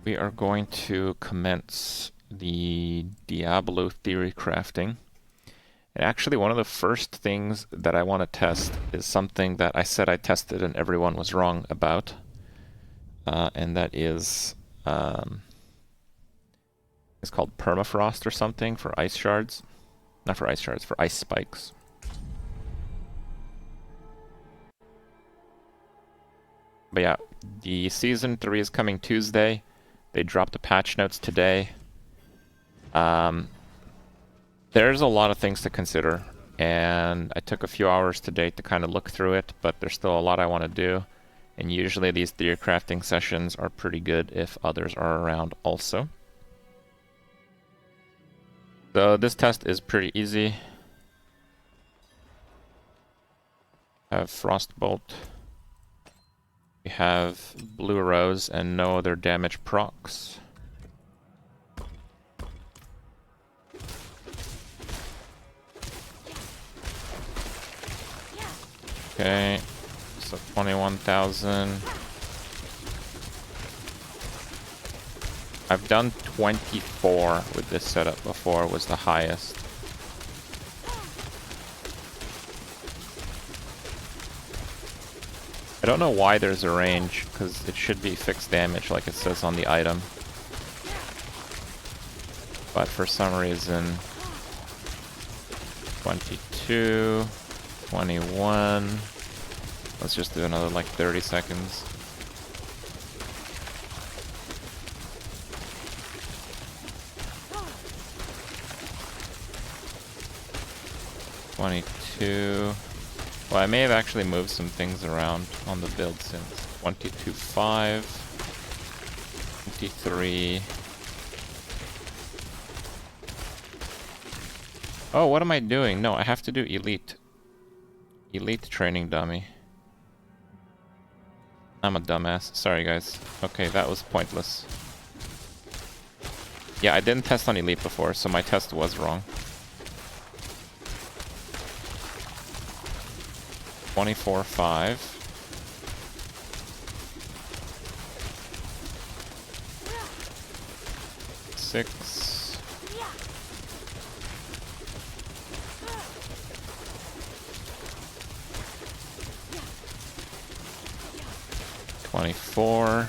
We are going to commence the Diablo Theorycrafting. And actually, one of the first things that I want to test is something that I said I tested and everyone was wrong about. And that is, it's called Permafrost or something for ice shards. Not for ice shards, for ice spikes. But yeah, the Season 3 is coming Tuesday. They dropped the patch notes today. There's a lot of things to consider, and I took a few hours today to kind of look through it, but there's still a lot I want to do. And usually these theory crafting sessions are pretty good if others are around also. So this test is pretty easy. I have Frostbolt. We have Blue Rose and no other damage procs. Okay, so 21,000. I've done 24 with this setup before, was the highest. I don't know why there's a range, because it should be fixed damage like it says on the item. But for some reason, 22, 21, let's just do another like 30 seconds. Well, I may have actually moved some things around on the build since 22.5, 23. Oh, what am I doing? No, I have to do elite. Elite training dummy. I'm a dumbass. Sorry, guys. Okay, that was pointless. Yeah, I didn't test on elite before, so my test was wrong. 24.5. 6. 24.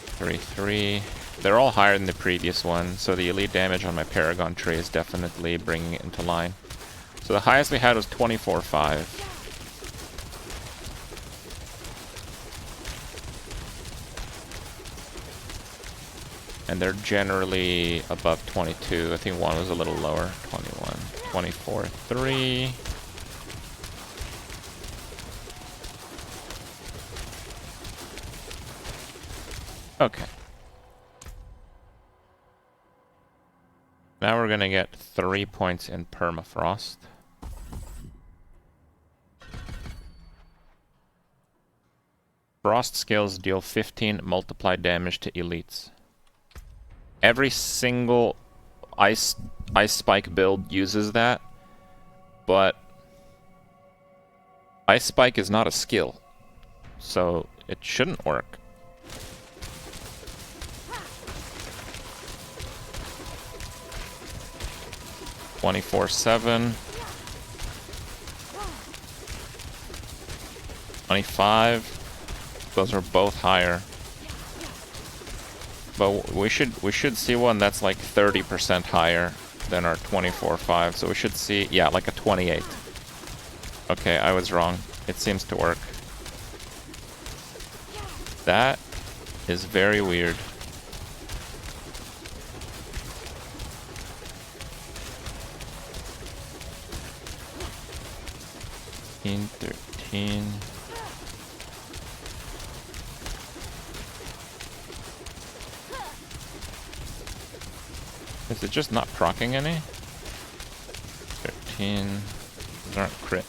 33. They're all higher than the previous one, so the elite damage on my Paragon tree is definitely bringing it into line. So the highest we had was 24.5. And they're generally above 22. I think one was a little lower. 21. 24.3. Okay. Now we're gonna get 3 points in Permafrost. Frost skills deal 15 multiplied damage to elites. Every single ice spike build uses that, but ice spike is not a skill, so it shouldn't work. (24/7) 25. Those are both higher. But we should see one that's like 30% higher than our 24/5. So we should see, yeah, like a 28. Okay, I was wrong. It seems to work. That is very weird. (13) 13. Is it just not proccing any? 13. Those aren't crits.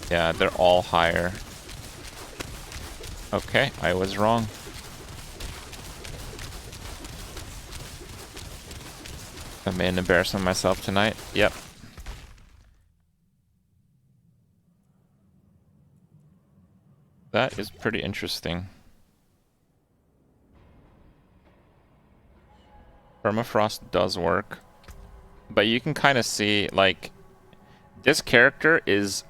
Yeah, they're all higher. Okay, I was wrong. I made an embarrassment of myself tonight. Yep. That is pretty interesting. Permafrost does work. But you can kind of see, like, this character is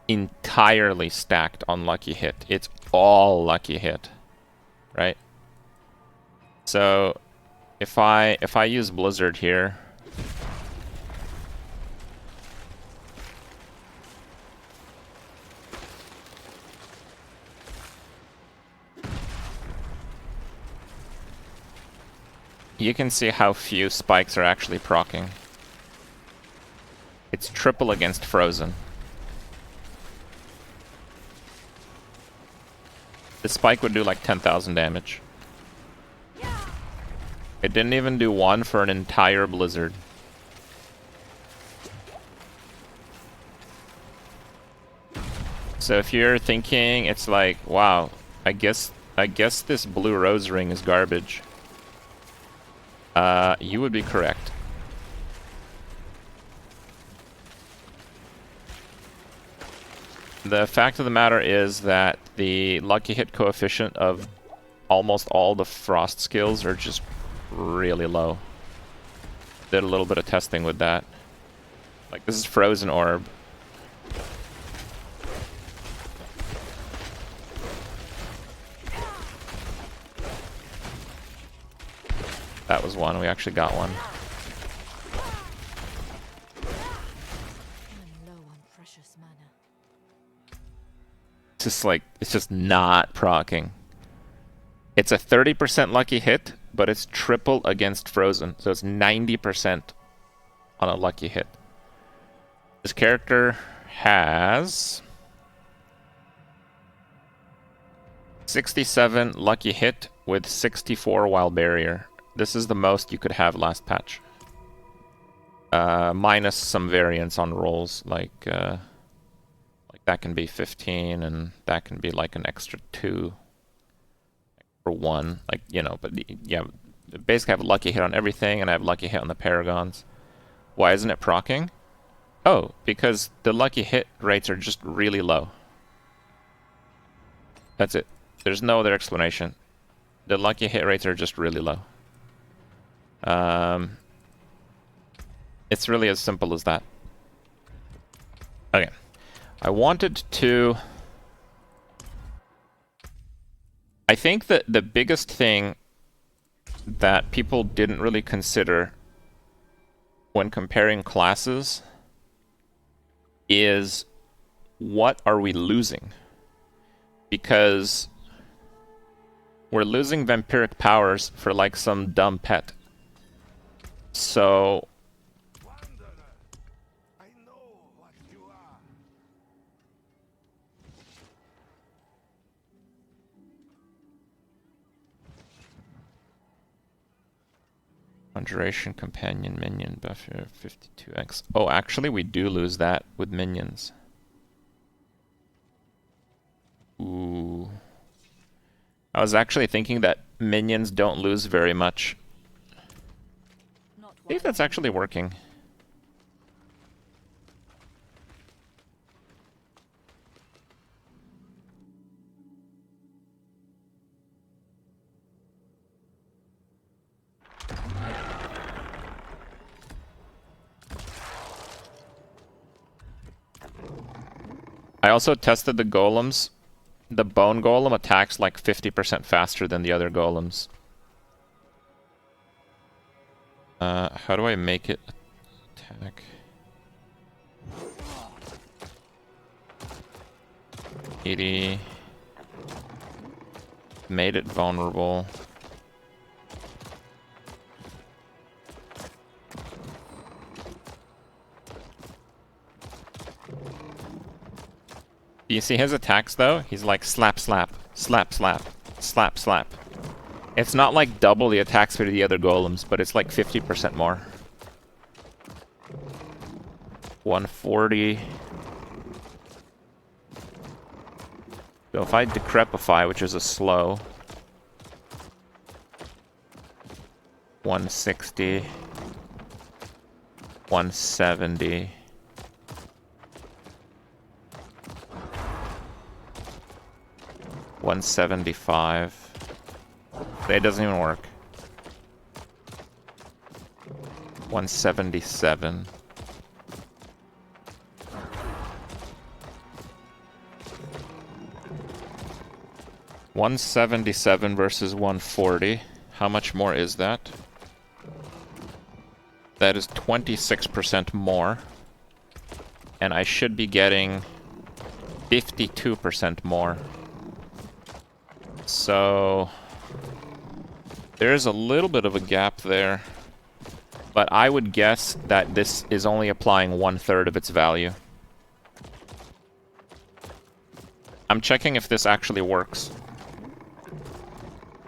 entirely stacked on lucky hit. It's all lucky hit, right? So if I use Blizzard here, you can see how few spikes are actually proccing. It's triple against Frozen. The spike would do like 10,000 damage. It didn't even do 1 for an entire Blizzard. So if you're thinking, it's like, wow, I guess this blue rose ring is garbage. You would be correct. The fact of the matter is that the lucky hit coefficient of almost all the frost skills are just really low. Did a little bit of testing with that. Like, this is Frozen Orb. That was one. We actually got one. It's just like, it's just not proccing. It's a 30% lucky hit, but it's triple against Frozen. So it's 90% on a lucky hit. This character has 67 lucky hit with 64 wild barrier. This is the most you could have last patch. Minus some variance on rolls, like that can be 15, and that can be like an extra 2 or 1, like, you know, but yeah, basically I have a lucky hit on everything, and I have lucky hit on the Paragons. Why isn't it proccing? Oh, because the lucky hit rates are just really low. That's it. There's no other explanation. The lucky hit rates are just really low. It's really as simple as that. Okay. I wanted to... I think that the biggest thing that people didn't really consider when comparing classes is, what are we losing? Because we're losing vampiric powers for like some dumb pet. So Conjuration, Companion, Minion, Buffer, 52x. Oh, actually, we do lose that with minions. Ooh. I was actually thinking that minions don't lose very much. I think that's actually working. I also tested the golems. The bone golem attacks like 50% faster than the other golems. How do I make it attack? 80. Made it vulnerable. Do you see his attacks though? He's like slap, slap, slap, slap, slap, slap. It's not like double the attack speed of the other golems, but it's like 50% more. 140. So if I decrepify, which is a slow, 160, 170. 175. It doesn't even work. 177. $177 versus 140. How much more is that? That is 26% more. And I should be getting 52% more. So there's a little bit of a gap there. But I would guess that this is only applying 1/3 of its value. I'm checking if this actually works.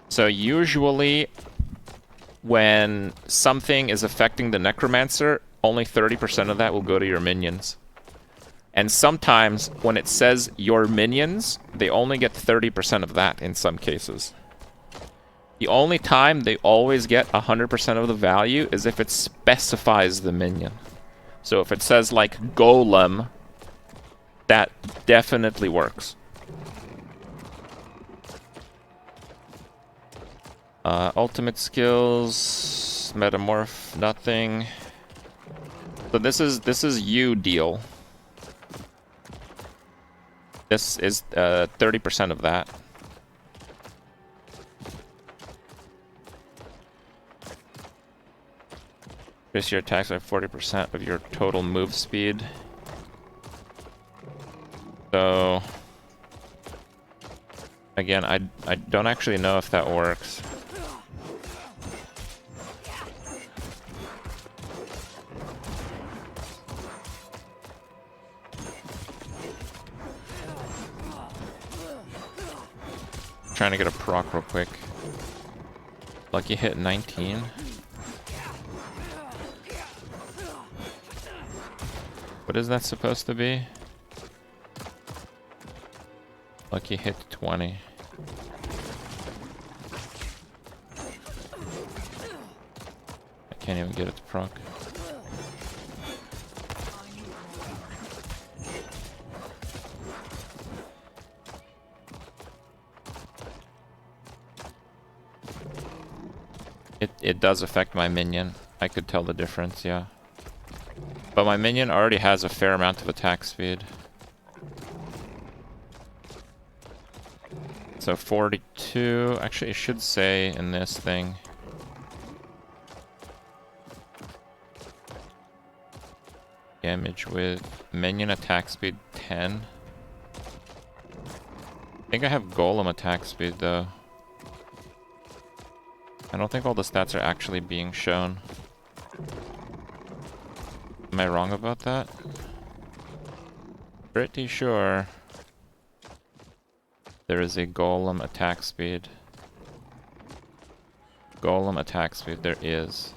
So usually, when something is affecting the Necromancer, only 30% of that will go to your minions. And sometimes, when it says your minions, they only get 30% of that in some cases. The only time they always get 100% of the value is if it specifies the minion. So if it says, like, Golem, that definitely works. Ultimate skills, metamorph, nothing. So this is you deal. This is 30% of that. Increase your attacks by 40% of your total move speed. So again, I don't actually know if that works. Trying to get a proc real quick. Lucky hit 19. What is that supposed to be? Lucky hit 20. I can't even get it to proc. It does affect my minion. I could tell the difference, yeah. But my minion already has a fair amount of attack speed. So 42, actually it should say in this thing. Damage with minion attack speed 10. I think I have golem attack speed though. I don't think all the stats are actually being shown. Am I wrong about that? Pretty sure there is a golem attack speed. Golem attack speed, there is.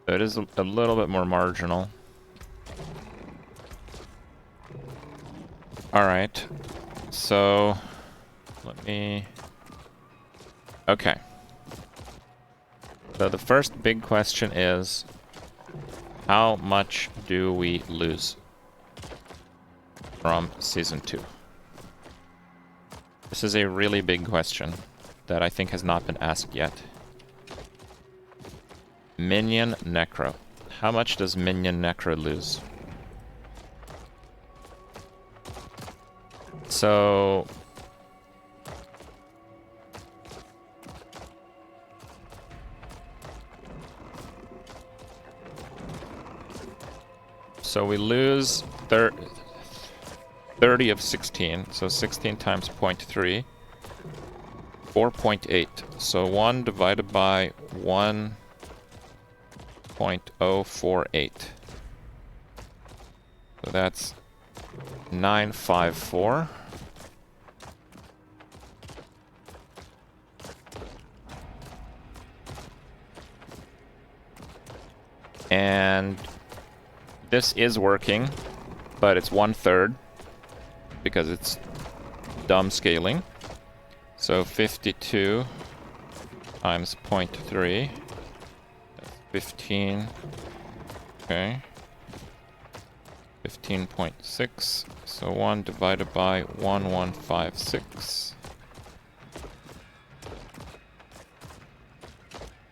So it is a little bit more marginal. Alright. So, let me... Okay. So the first big question is, how much do we lose from Season 2? This is a really big question that I think has not been asked yet. Minion Necro. How much does Minion Necro lose? So... So we lose 30 of 16, so 16 times 0.3, 4.8. So 1 divided by 1.048. So that's 954. And this is working, but it's 1/3 because it's dumb scaling. So 52 times 0.3, that's 15. Okay. 14.6. So 1 divided by 1156.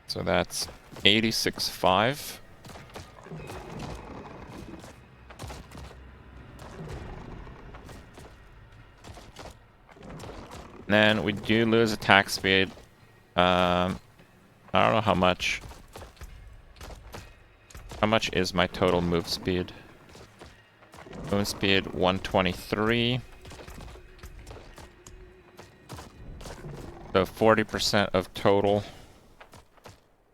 So that's 86.5. Then we do lose attack speed. I don't know how much. How much is my total move speed? Move speed 123. So 40% of total.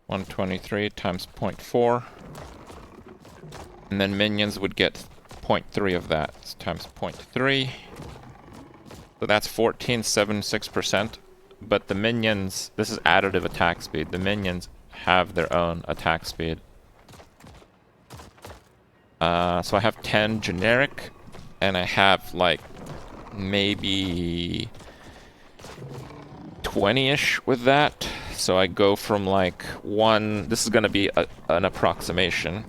123 times 0.4. And then minions would get 0.3 of that. So times 0.3. So that's 14.76%. But the minions, this is additive attack speed. The minions have their own attack speed. So I have 10 generic, and I have like maybe 20-ish with that. So I go from like one, this is going to be an approximation.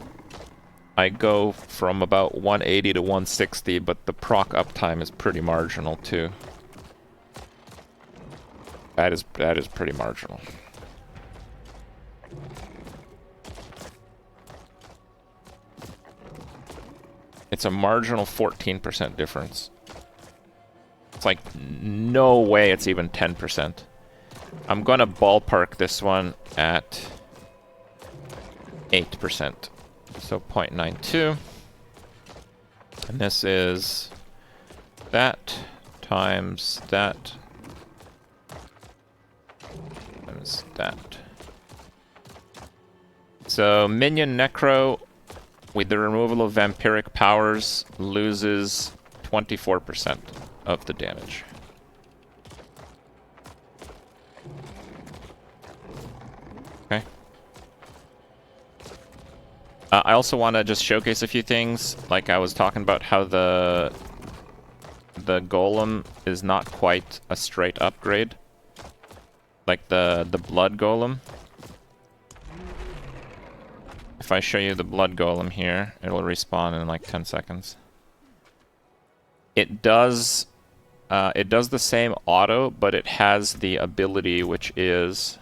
I go from about 180 to 160, but the proc uptime is pretty marginal too. That is pretty marginal. It's a marginal 14% difference. It's like no way it's even 10%. I'm gonna ballpark this one at 8%. So 0.92. And this is that times that times that. So Minion Necro, with the removal of vampiric powers, loses 24% of the damage. Okay. I also want to just showcase a few things. Like I was talking about how the golem is not quite a straight upgrade. Like the blood golem. If I show you the blood golem here, it'll respawn in like 10 seconds. It does the same auto, but it has the ability which is,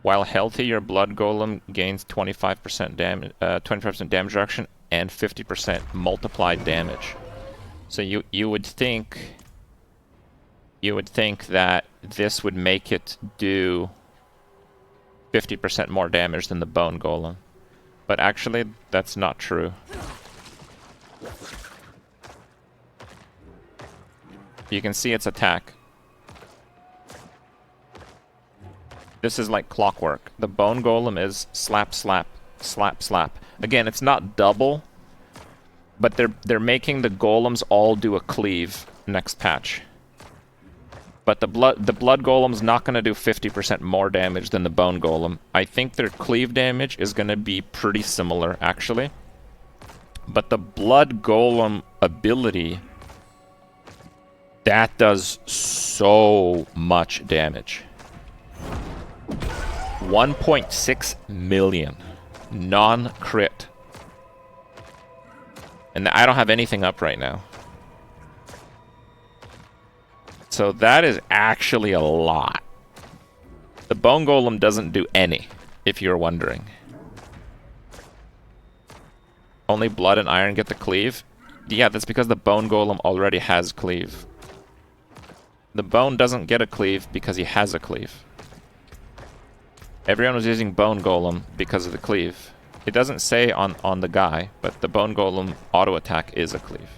while healthy, your blood golem gains 25% damage, 25% damage reduction and 50% multiplied damage. So you would think that this would make it do 50% more damage than the bone golem. But actually, that's not true. You can see its attack. This is like clockwork. The bone golem is slap, slap, slap, slap. Again, it's not double, but they're making the golems all do a cleave next patch. But the blood golem's not going to do 50% more damage than the bone golem. I think their cleave damage is going to be pretty similar, actually. But the blood golem ability, that does so much damage. 1.6 million. Non-crit. And I don't have anything up right now. So that is actually a lot. The bone golem doesn't do any, if you're wondering. Only blood and iron get the cleave? Yeah, that's because the bone golem already has cleave. The bone doesn't get a cleave because he has a cleave. Everyone was using bone golem because of the cleave. It doesn't say on the guy, but the bone golem auto attack is a cleave.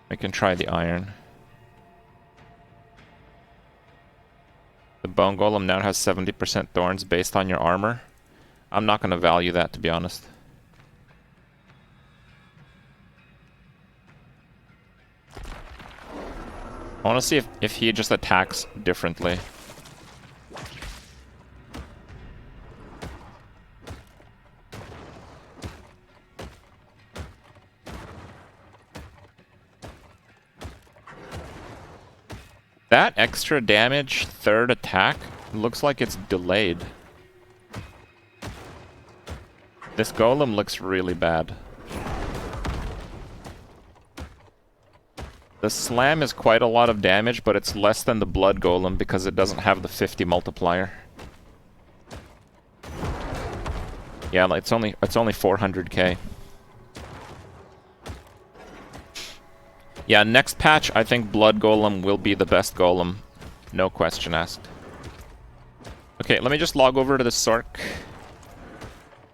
We can try the iron. The bone golem now has 70% thorns based on your armor. I'm not going to value that, to be honest. I want to see if he just attacks differently. That extra damage third attack looks like it's delayed. This golem looks really bad. The slam is quite a lot of damage, but it's less than the blood golem because it doesn't have the 50 multiplier. Yeah, it's only 400k. Yeah, next patch, I think blood golem will be the best golem. No question asked. Okay, let me just log over to the Sorc.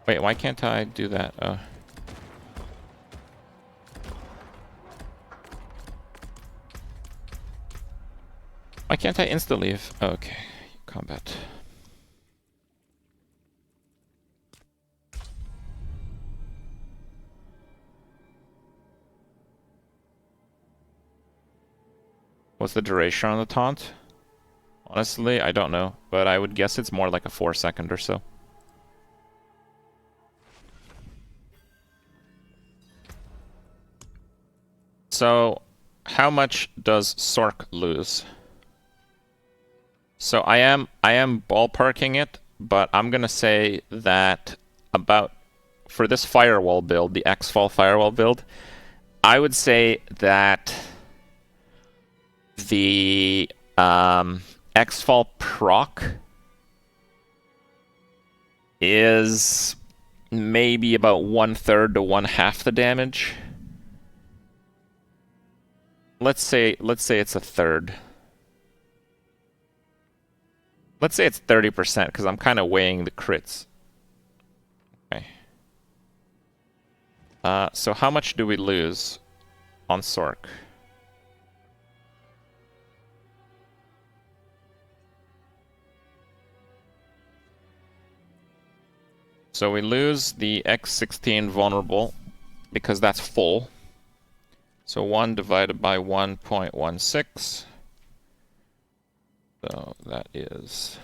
Wait, why can't I do that? Why can't I insta-leave? Okay, combat. What's the duration on the taunt? Honestly, I don't know, but I would guess it's more like a 4-second or so. So, how much does Sorc lose? So I am ballparking it, but I'm gonna say that about for this firewall build, the Xfall firewall build, I would say that the Xfall proc is maybe about 1/3 to 1/2 the damage. Let's say it's a third. Let's say it's 30% because I'm kind of weighing the crits. Okay. So how much do we lose on Sorc? So we lose the X16 vulnerable because that's full. So 1 divided by 1.16. So that is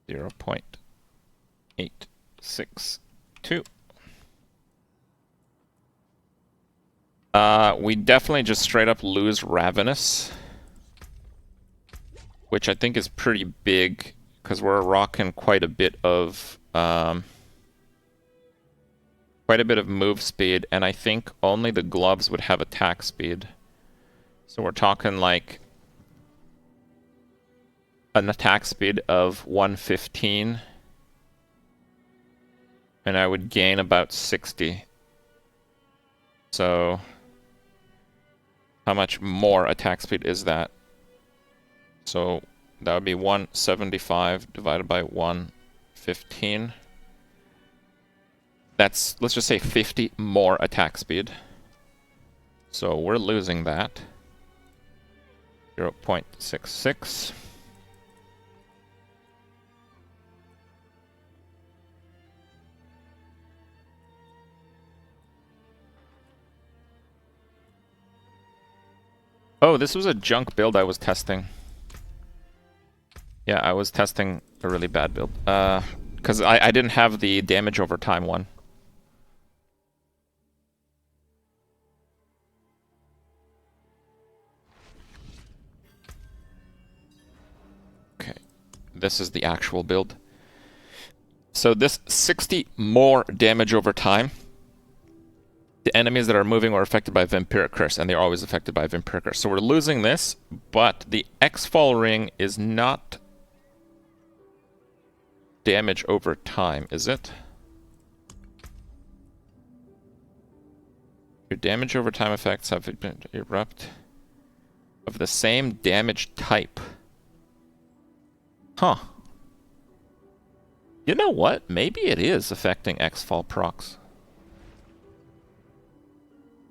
0.862. We definitely just straight up lose Ravenous, which I think is pretty big because we're rocking quite a bit of move speed, and I think only the gloves would have attack speed. So we're talking like an attack speed of 115, and I would gain about 60. So how much more attack speed is that? So that would be 175 divided by 115. That's, let's just say 50 more attack speed. So we're losing that. 0.66. Oh, this was a junk build I was testing. Yeah, I was testing a really bad build. Because I didn't have the damage over time one. This is the actual build. So this 60 more damage over time. The enemies that are moving are affected by Vampiric Curse, and they're always affected by Vampiric Curse. So we're losing this, but the Xfall ring is not damage over time, is it? Your damage over time effects have been erupt of the same damage type. Huh. You know what? Maybe it is affecting Xfall procs.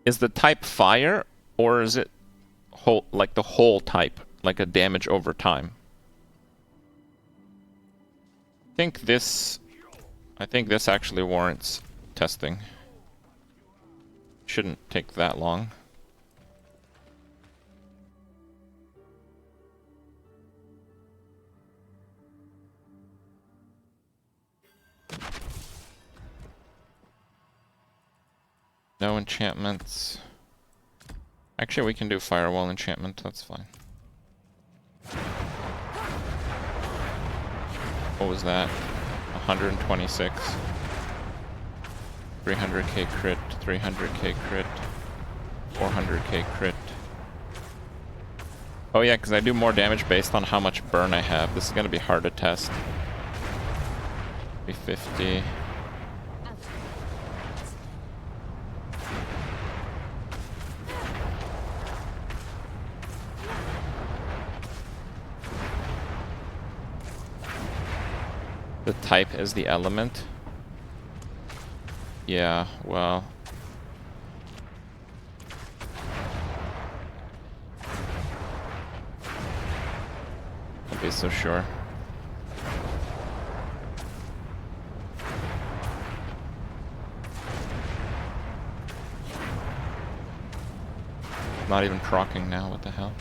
Is the type fire, or is it whole, like the whole type, like a damage over time? I think this actually warrants testing. Shouldn't take that long. No enchantments. Actually, we can do firewall enchantment, that's fine. What was that? 126. 300k crit, 300k crit, 400k crit. Oh yeah, because I do more damage based on how much burn I have. This is going to be hard to test. 350. The type is the element. Yeah, well. Can't be so sure. Not even proccing now, what the hell?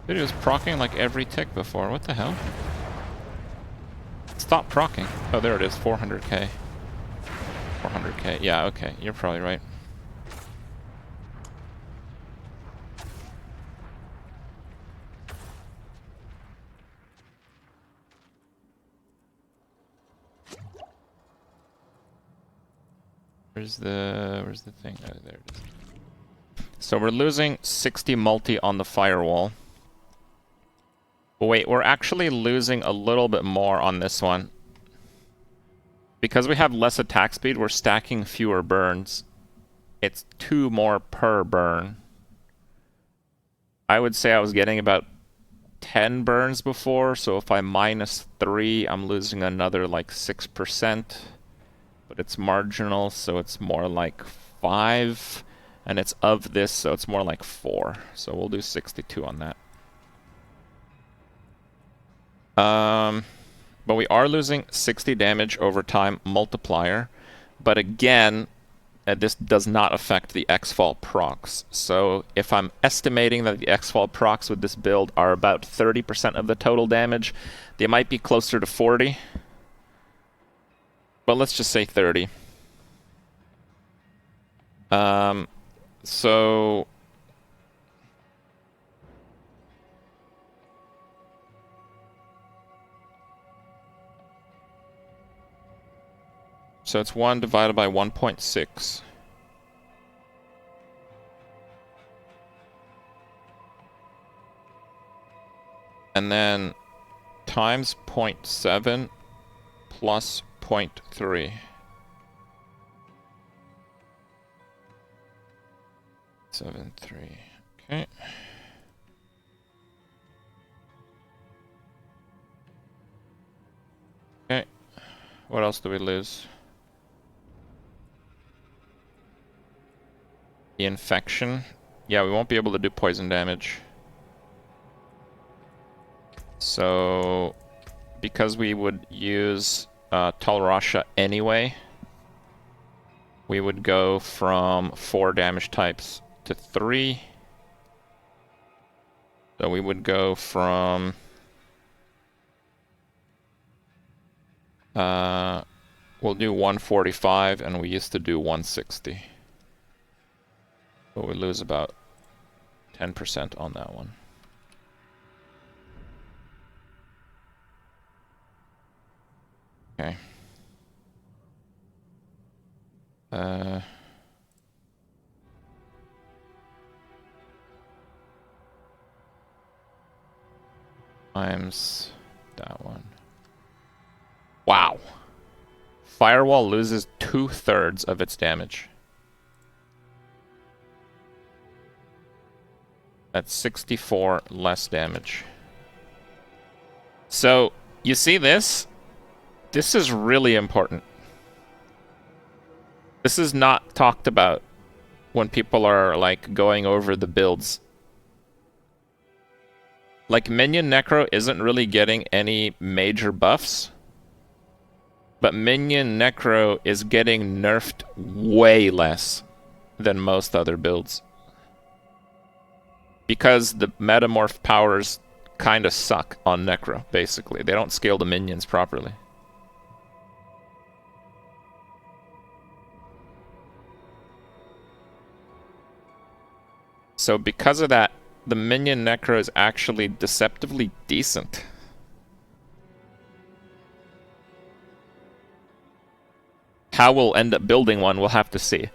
Dude, it was proccing like every tick before. What the hell? Stop proccing. Oh, there it is. 400k. 400k. Yeah, okay. You're probably right. Where's the thing? Oh, there it is. So we're losing 60 multi on the firewall. Wait, we're actually losing a little bit more on this one. Because we have less attack speed, we're stacking fewer burns. It's 2 more per burn. I would say I was getting about 10 burns before, so if I minus 3, I'm losing another like 6%. But it's marginal, so it's more like 5. And it's of this, so it's more like 4. So we'll do 62 on that. But we are losing 60 damage over time multiplier. But again, this does not affect the X-Fall procs. So if I'm estimating that the X-Fall procs with this build are about 30% of the total damage, they might be closer to 40. But let's just say 30. So it's 1 divided by 1.6. And then times 0.7 plus 0.3. 7.3. Okay. Okay. What else do we lose? The infection. Yeah, we won't be able to do poison damage. So, because we would use Talrasha anyway, we would go from 4 damage types to 3. So we would go from... we'll do 145, and we used to do 160. But we lose about 10% on that one. Okay. Times that one. Wow. Firewall loses 2/3 of its damage. That's 64 less damage. So, you see this? This is really important. This is not talked about when people are, like, going over the builds. Like, Minion Necro isn't really getting any major buffs. But Minion Necro is getting nerfed way less than most other builds. Because the metamorph powers kind of suck on Necro, basically. They don't scale the minions properly. So because of that, the Minion Necro is actually deceptively decent. How we'll end up building one, we'll have to see.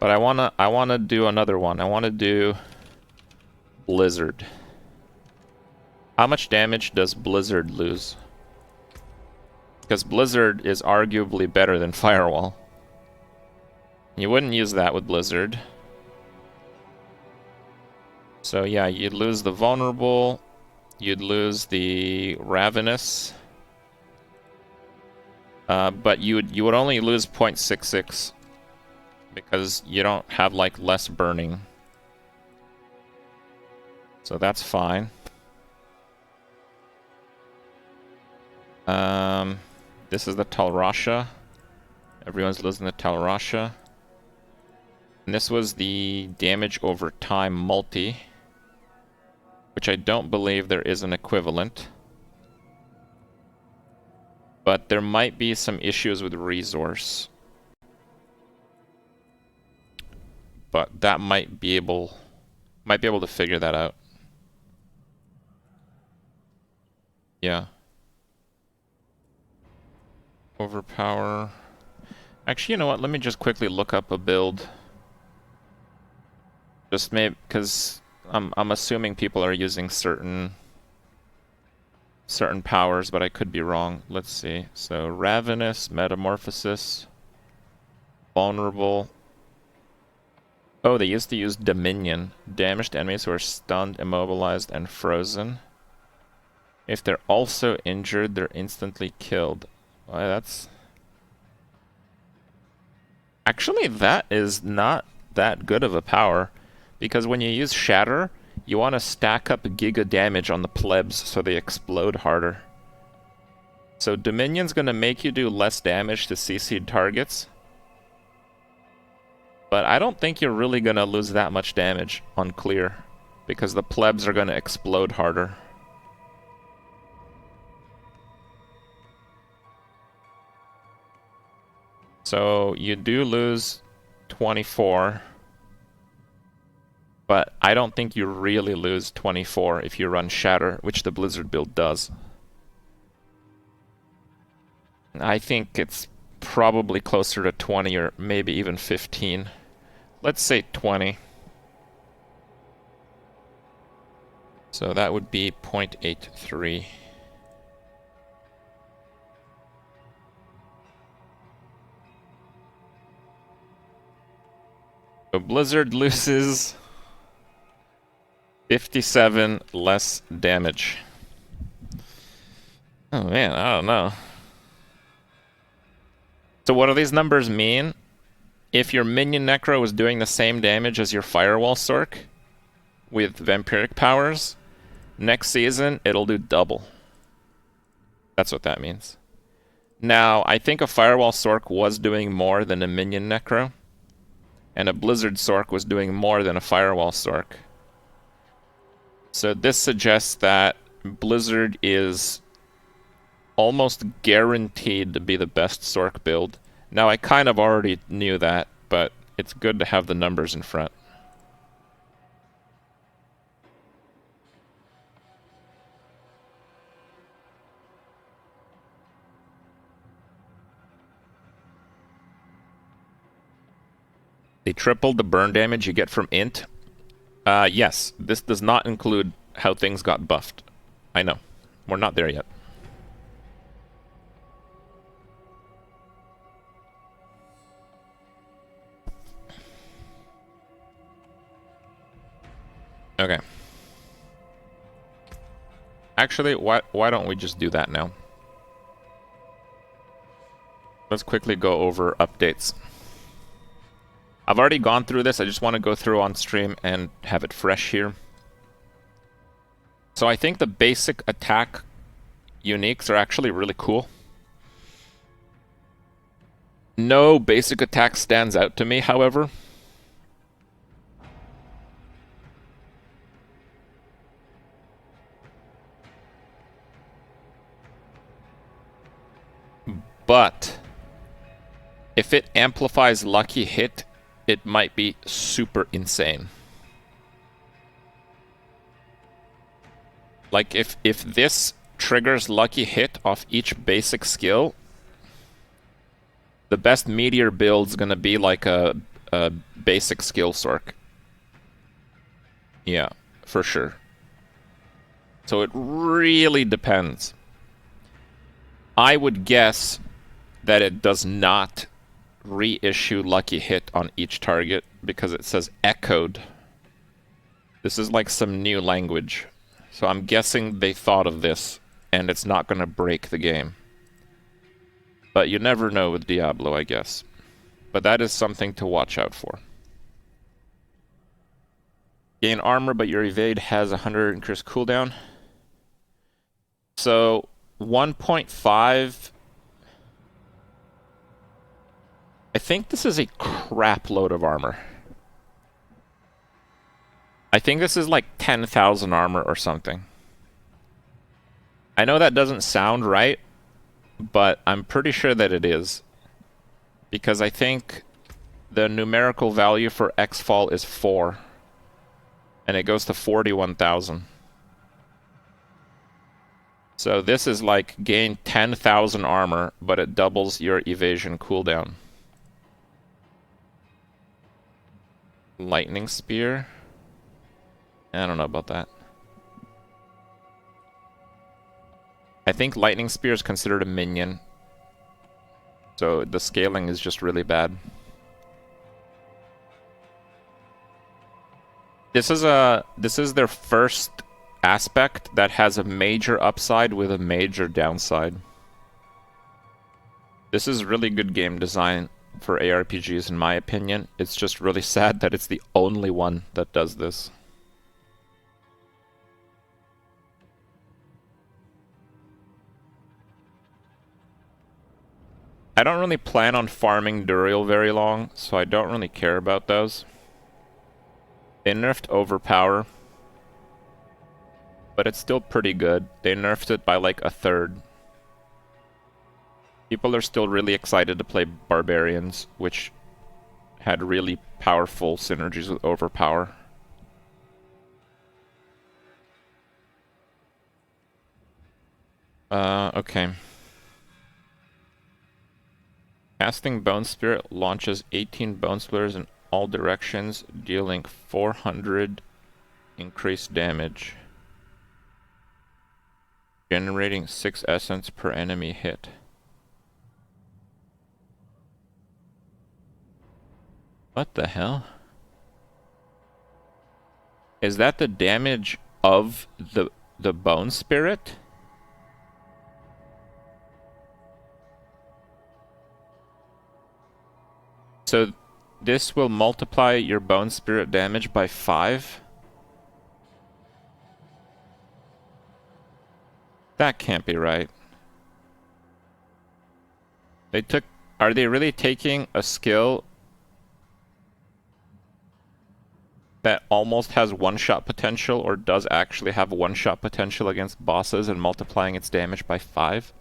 But I wanna do another one. I wanna do Blizzard. How much damage does Blizzard lose? Because Blizzard is arguably better than Firewall. You wouldn't use that with Blizzard. So yeah, you'd lose the Vulnerable, you'd lose the Ravenous, but you would only lose 0.66 because you don't have like less burning. So that's fine. This is the Talrasha. Everyone's losing the Talrasha. And this was the damage over time multi, which I don't believe there is an equivalent. But there might be some issues with resource. But that might be able to figure that out. Yeah. Overpower. Actually, you know what? Let me just quickly look up a build. Just maybe because I'm assuming people are using certain powers, but I could be wrong. Let's see. So Ravenous, Metamorphosis, Vulnerable. Oh, they used to use Dominion. Damaged enemies who are stunned, immobilized, and frozen. If they're also injured, they're instantly killed. Well, that's... Actually, that is not that good of a power. Because when you use Shatter, you want to stack up giga damage on the plebs so they explode harder. So Dominion's going to make you do less damage to CC'd targets. But I don't think you're really going to lose that much damage on clear. Because the plebs are going to explode harder. So you do lose 24. But I don't think you really lose 24 if you run Shatter, which the Blizzard build does. I think it's probably closer to 20 or maybe even 15. Let's say 20. So that would be 0.83. So Blizzard loses 57 less damage. Oh man, I don't know. So what do these numbers mean? If your Minion Necro is doing the same damage as your Firewall Sorc with vampiric powers, next season it'll do double. That's what that means. Now, I think a Firewall Sorc was doing more than a Minion Necro, and a Blizzard Sorc was doing more than a Firewall Sorc. So this suggests that Blizzard is almost guaranteed to be the best Sorc build. Now, I kind of already knew that, but it's good to have the numbers in front. They tripled the burn damage you get from Int. Yes, this does not include how things got buffed. I know. We're not there yet. Okay. Actually, why don't we just do that now? Let's quickly go over updates. I've already gone through this. I just want to go through on stream and have it fresh here. So I think the basic attack uniques are actually really cool. No basic attack stands out to me, however. But if it amplifies lucky hit, it might be super insane. Like, if this triggers lucky hit off each basic skill, the best meteor build's gonna be like a basic skill Sorc. Yeah, for sure. So it really depends. I would guess that it does not reissue lucky hit on each target because it says echoed. This is like some new language. So I'm guessing they thought of this and it's not gonna break the game. But you never know with Diablo, I guess. But that is something to watch out for. Gain armor, but your evade has 100 increased cooldown. So 1.5. I think this is a crap load of armor. I think this is like 10,000 armor or something. I know that doesn't sound right, but I'm pretty sure that it is. Because I think the numerical value for X-Fall is 4. And it goes to 41,000. So this is like gain 10,000 armor, but it doubles your evasion cooldown. Lightning Spear? I don't know about that. I think Lightning Spear is considered a minion. So the scaling is just really bad. This is their first aspect that has a major upside with a major downside. This is really good game design for ARPGs in my opinion. It's just really sad that it's the only one that does this. I don't really plan on farming Duriel very long, so I don't really care about those. They nerfed Overpower, but it's still pretty good. They nerfed it by like a third. People are still really excited to play Barbarians, which had really powerful synergies with Overpower. Okay. Casting Bone Spirit launches 18 Bone Splitters in all directions, dealing 400 increased damage. Generating 6 essence per enemy hit. What the hell? Is that the damage of the Bone Spirit? So this will multiply your Bone Spirit damage by 5? That can't be right. They took... Are they really taking a skill that almost has one-shot potential, or does actually have one-shot potential against bosses, and multiplying its damage by 5?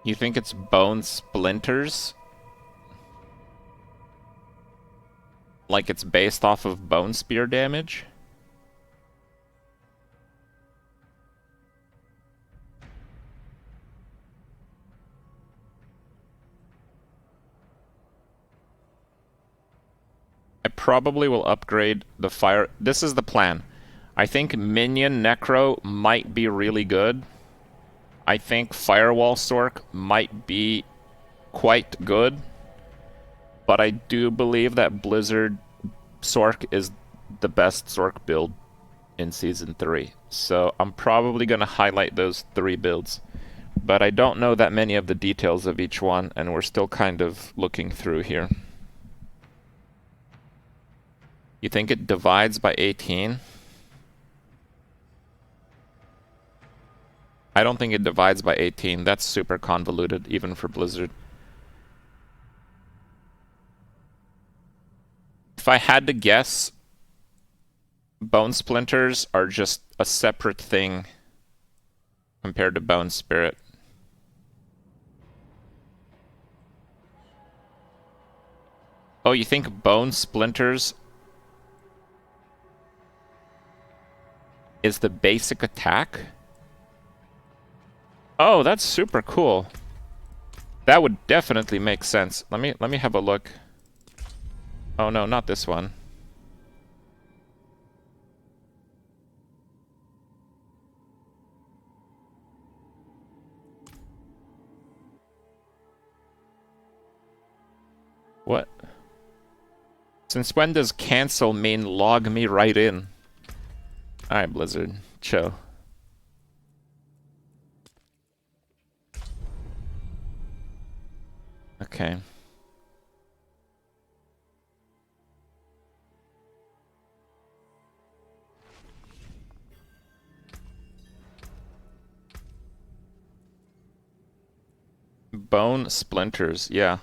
You think it's Bone Splinters? Like it's based off of Bone Spear damage? I probably will upgrade the fire... This is the plan. I think Minion Necro might be really good. I think Firewall Sorc might be quite good. But I do believe that Blizzard Sorc is the best Sorc build in Season 3. So I'm probably going to highlight those 3 builds. But I don't know that many of the details of each one, and we're still kind of looking through here. You think it divides by 18? I don't think it divides by 18. That's super convoluted, even for Blizzard. If I had to guess, Bone Splinters are just a separate thing compared to Bone Spirit. Oh, you think Bone Splinters is the basic attack? Oh, that's super cool. That would definitely make sense. Let me have a look. Oh no, not this one. What? Since when does cancel mean log me right in? Alright, Blizzard. Chill. Okay. Bone Splinters, yeah.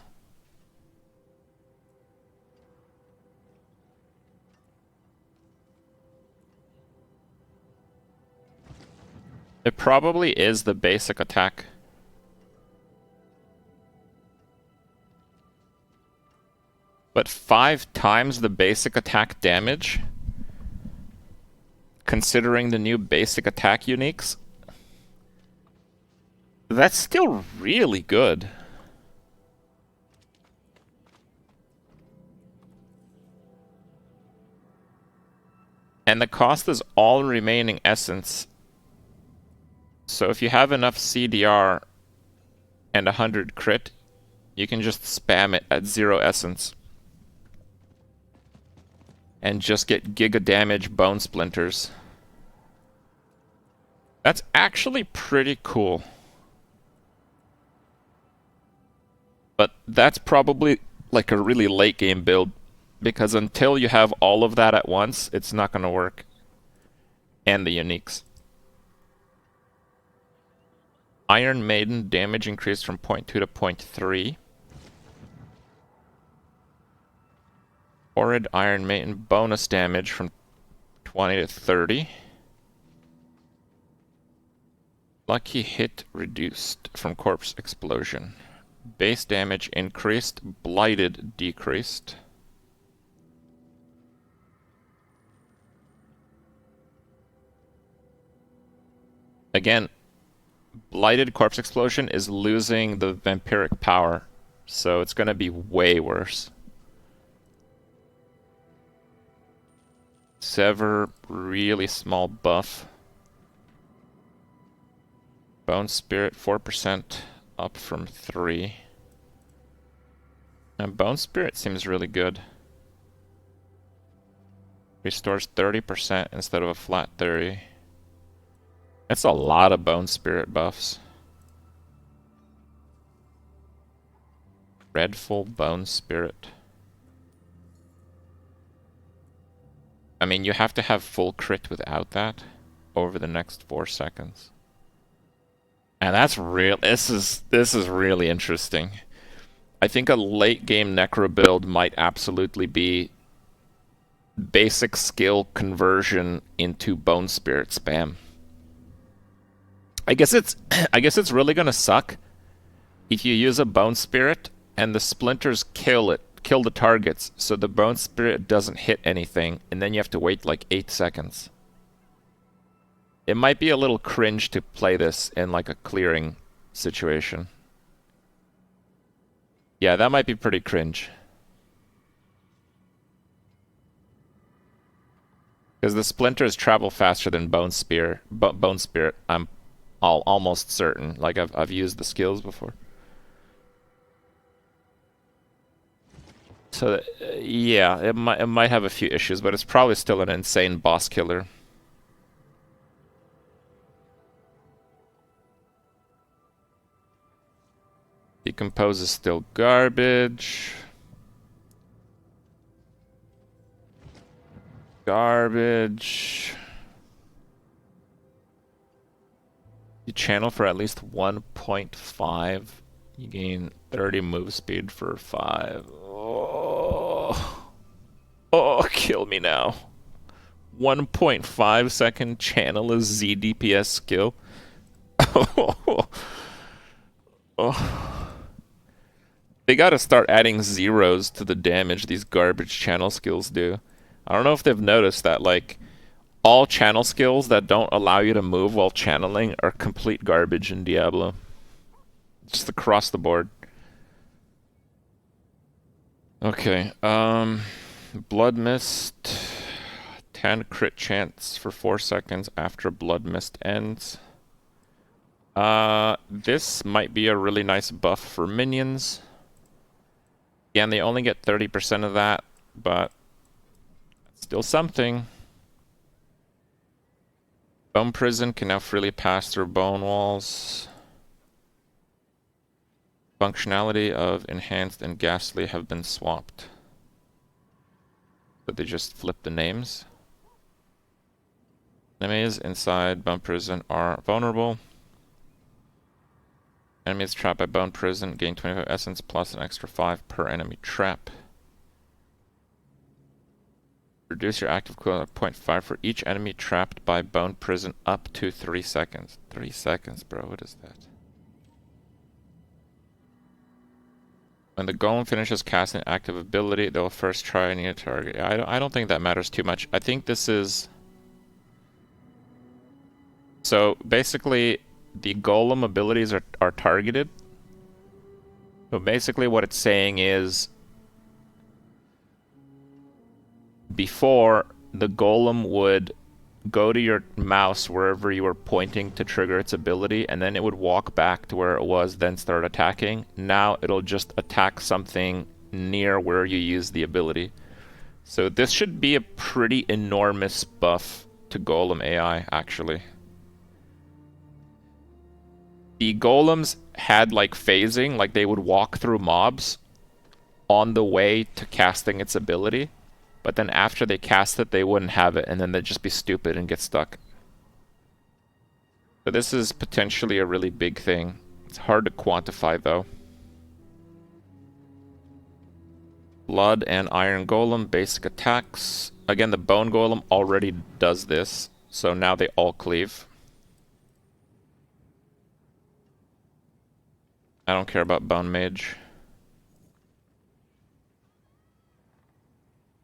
It probably is the basic attack. But 5 times the basic attack damage? Considering the new basic attack uniques? That's still really good. And the cost is all remaining essence. So if you have enough CDR and 100 crit, you can just spam it at 0 essence. And just get giga damage bone splinters. That's actually pretty cool. But that's probably like a really late game build, because until you have all of that at once, it's not going to work. And the uniques. Iron Maiden damage increased from 0.2 to 0.3. Horrid Iron Maiden bonus damage from 20 to 30. Lucky hit reduced from corpse explosion. Base damage increased, blighted decreased. Again, blighted corpse explosion is losing the vampiric power, so it's gonna be way worse. Sever, really small buff. Bone Spirit 4% up from 3. And Bone Spirit seems really good. Restores 30% instead of a flat 30. That's a lot of Bone Spirit buffs. Dreadful Bone Spirit. I mean, you have to have full crit without that over the next 4 seconds. And that's real. This is really interesting. I think a late game Necro build might absolutely be basic skill conversion into Bone Spirit spam. I guess it's really gonna suck if you use a Bone Spirit and the splinters kill the targets, so the Bone Spirit doesn't hit anything, and then you have to wait like 8 seconds. It might be a little cringe to play this in like a clearing situation. Yeah, that might be pretty cringe. Because the splinters travel faster than Bone Spirit. I'm almost certain. Like I've used the skills before. So yeah, it might have a few issues, but it's probably still an insane boss killer. Decompose is still garbage. Garbage. You channel for at least 1.5. You gain 30 move speed for 5. Oh, kill me now. 1.5 second channel is Z DPS skill. Oh. They gotta start adding zeros to the damage these garbage channel skills do. I don't know if they've noticed that, like, all channel skills that don't allow you to move while channeling are complete garbage in Diablo. Just across the board. Okay, Blood Mist. 10 crit chance for 4 seconds after Blood Mist ends. This might be a really nice buff for minions. Again, they only get 30% of that, but still something. Bone Prison can now freely pass through bone walls. Functionality of Enhanced and Ghastly have been swapped. But they just flipped the names. Enemies inside Bone Prison are vulnerable. Enemies trapped by Bone Prison gain 25 essence plus an extra 5 per enemy trap. Reduce your active cooldown by 0.5 for each enemy trapped by Bone Prison up to 3 seconds. 3 seconds, bro. What is that? When the Golem finishes casting an active ability, they will first try a new target. I don't think that matters too much. I think this is... So, basically, the Golem abilities are targeted. So basically what it's saying is... Before, the Golem would go to your mouse wherever you were pointing to trigger its ability, and then it would walk back to where it was, then start attacking. Now it'll just attack something near where you use the ability. So this should be a pretty enormous buff to Golem AI, actually. The Golems had like phasing, like they would walk through mobs on the way to casting its ability. But then after they cast it, they wouldn't have it, and then they'd just be stupid and get stuck. So this is potentially a really big thing. It's hard to quantify, though. Blood and Iron Golem, basic attacks. Again, the Bone Golem already does this, so now they all cleave. I don't care about Bone Mage.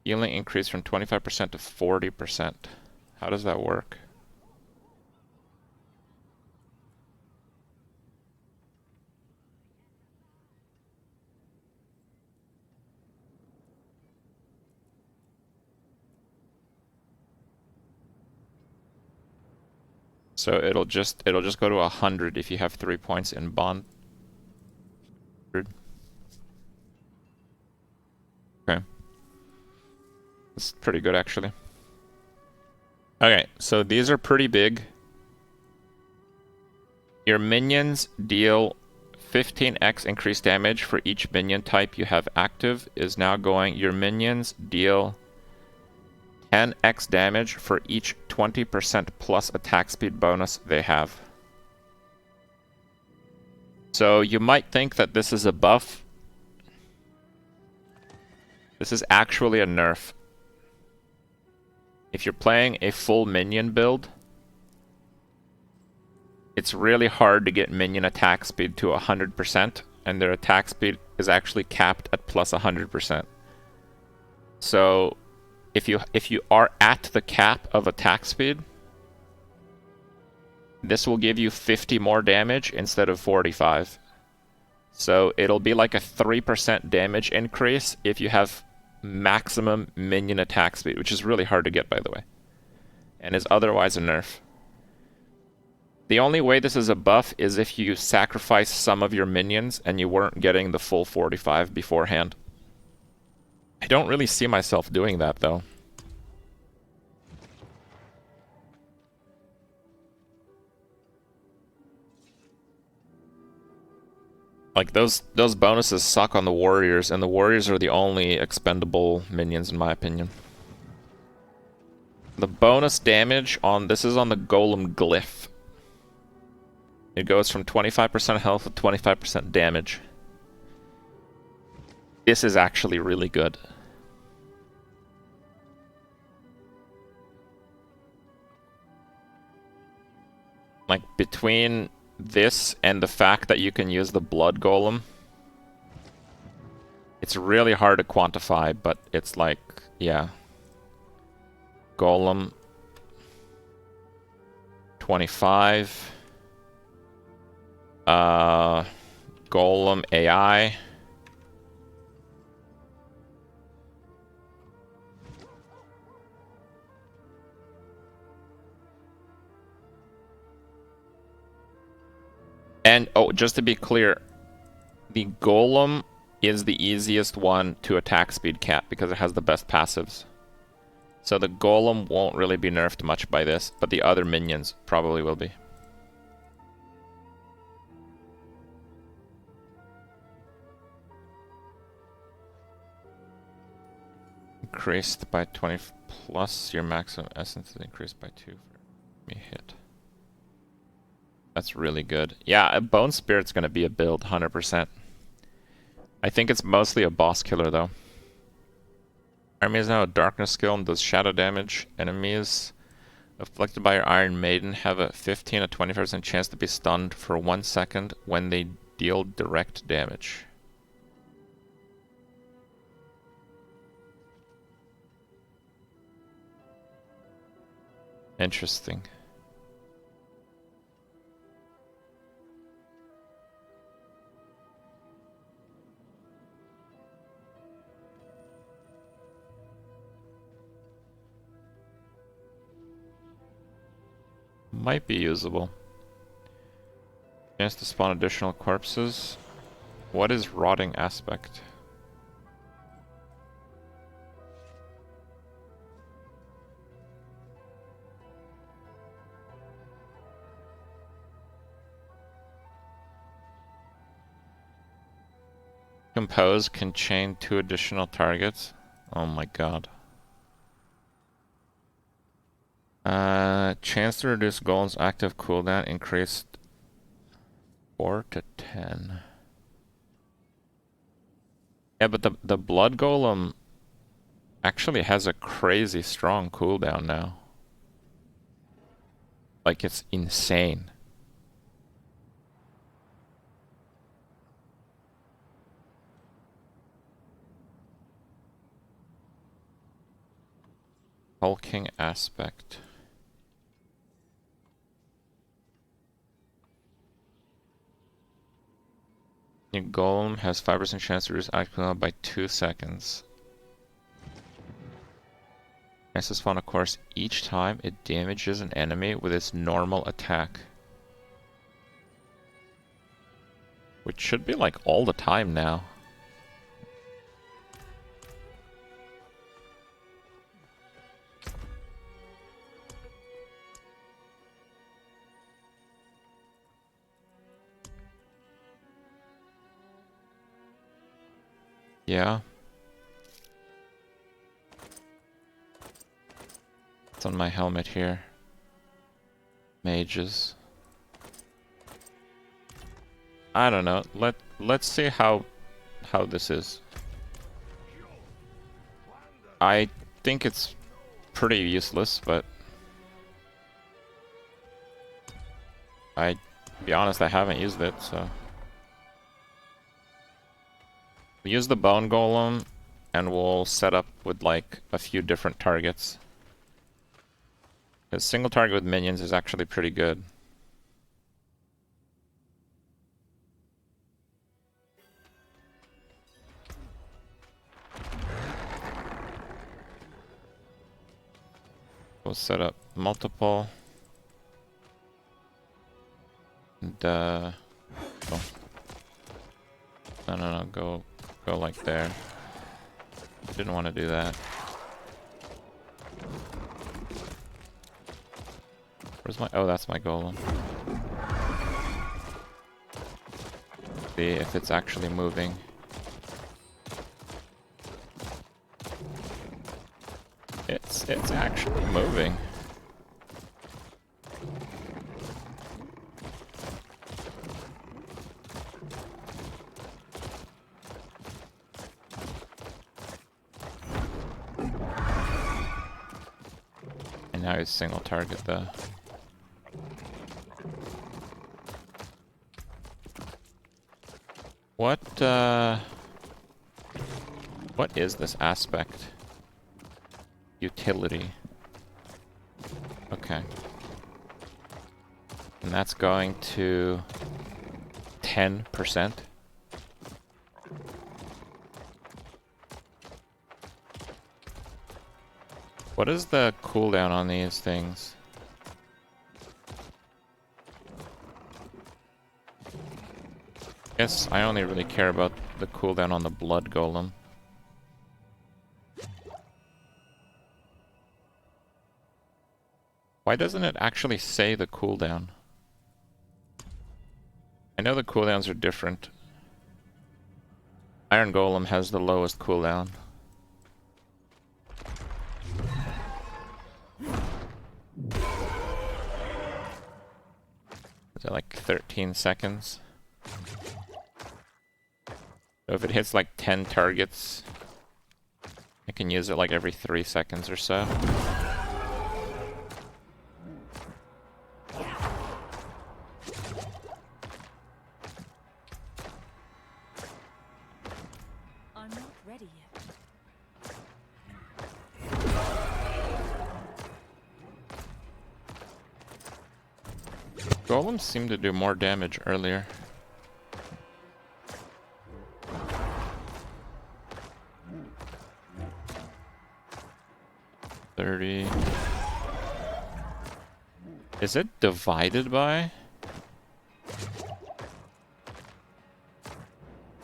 Healing increase from 25% to 40%. How does that work? So it'll just go to 100 if you have 3 points in bond. Okay. It's pretty good, actually. Okay, so these are pretty big. Your minions deal 15x increased damage for each minion type you have active. Is now going, your minions deal 10x damage for each 20% plus attack speed bonus they have. So you might think that this is a buff. This is actually a nerf. If you're playing a full minion build, it's really hard to get minion attack speed to 100%, and their attack speed is actually capped at plus 100%. So if you are at the cap of attack speed, this will give you 50 more damage instead of 45. So it'll be like a 3% damage increase if you have maximum minion attack speed, which is really hard to get, by the way, and is otherwise a nerf. The only way this is a buff is if you sacrifice some of your minions and you weren't getting the full 45 beforehand. I don't really see myself doing that, though. Like, those bonuses suck on the warriors, and the warriors are the only expendable minions, in my opinion. The bonus damage on... This is on the Golem Glyph. It goes from 25% health to 25% damage. This is actually really good. Like, between this and the fact that you can use the blood golem, it's really hard to quantify, but it's like, yeah. Golem 25. Golem AI. And, oh, just to be clear, the Golem is the easiest one to attack speed cap because it has the best passives. So the Golem won't really be nerfed much by this, but the other minions probably will be. Increased by 20 plus your maximum essence is increased by 2 for me hit. That's really good. Yeah, a Bone Spirit's gonna be a build, 100%. I think it's mostly a boss killer, though. Army is now a darkness skill and does shadow damage. Enemies afflicted by your Iron Maiden have a 15 to 25% chance to be stunned for 1 second when they deal direct damage. Interesting. Might be usable. Chance to spawn additional corpses. What is rotting aspect? Compose can chain 2 additional targets. Oh my god. Chance to reduce Golem's active cooldown increased 4 to 10. Yeah, but the Blood Golem actually has a crazy strong cooldown now. Like, it's insane. Hulking aspect. Your Golem has 5% chance to reduce active cooldown by 2 seconds. Chance to spawn a course each time it damages an enemy with its normal attack. Which should be like all the time now. Yeah. It's on my helmet here. Mages. I don't know. Let's see how this is. I think it's pretty useless, but to be honest, I haven't used it, so. We use the Bone Golem, and we'll set up with like a few different targets. Because single target with minions is actually pretty good. We'll set up multiple. And oh. No, go like there. Didn't want to do that. Where's my... Oh, that's my golem. See if it's actually moving. It's actually moving. And now he's single target though. What is this aspect? Utility. Okay. And that's going to 10%. What is the cooldown on these things? Guess I only really care about the cooldown on the blood golem. Why doesn't it actually say the cooldown? I know the cooldowns are different. Iron Golem has the lowest cooldown. Is it like 13 seconds? So if it hits like 10 targets, I can use it like every 3 seconds or so. I'm not ready yet. Golems seem to do more damage earlier. Is it divided by?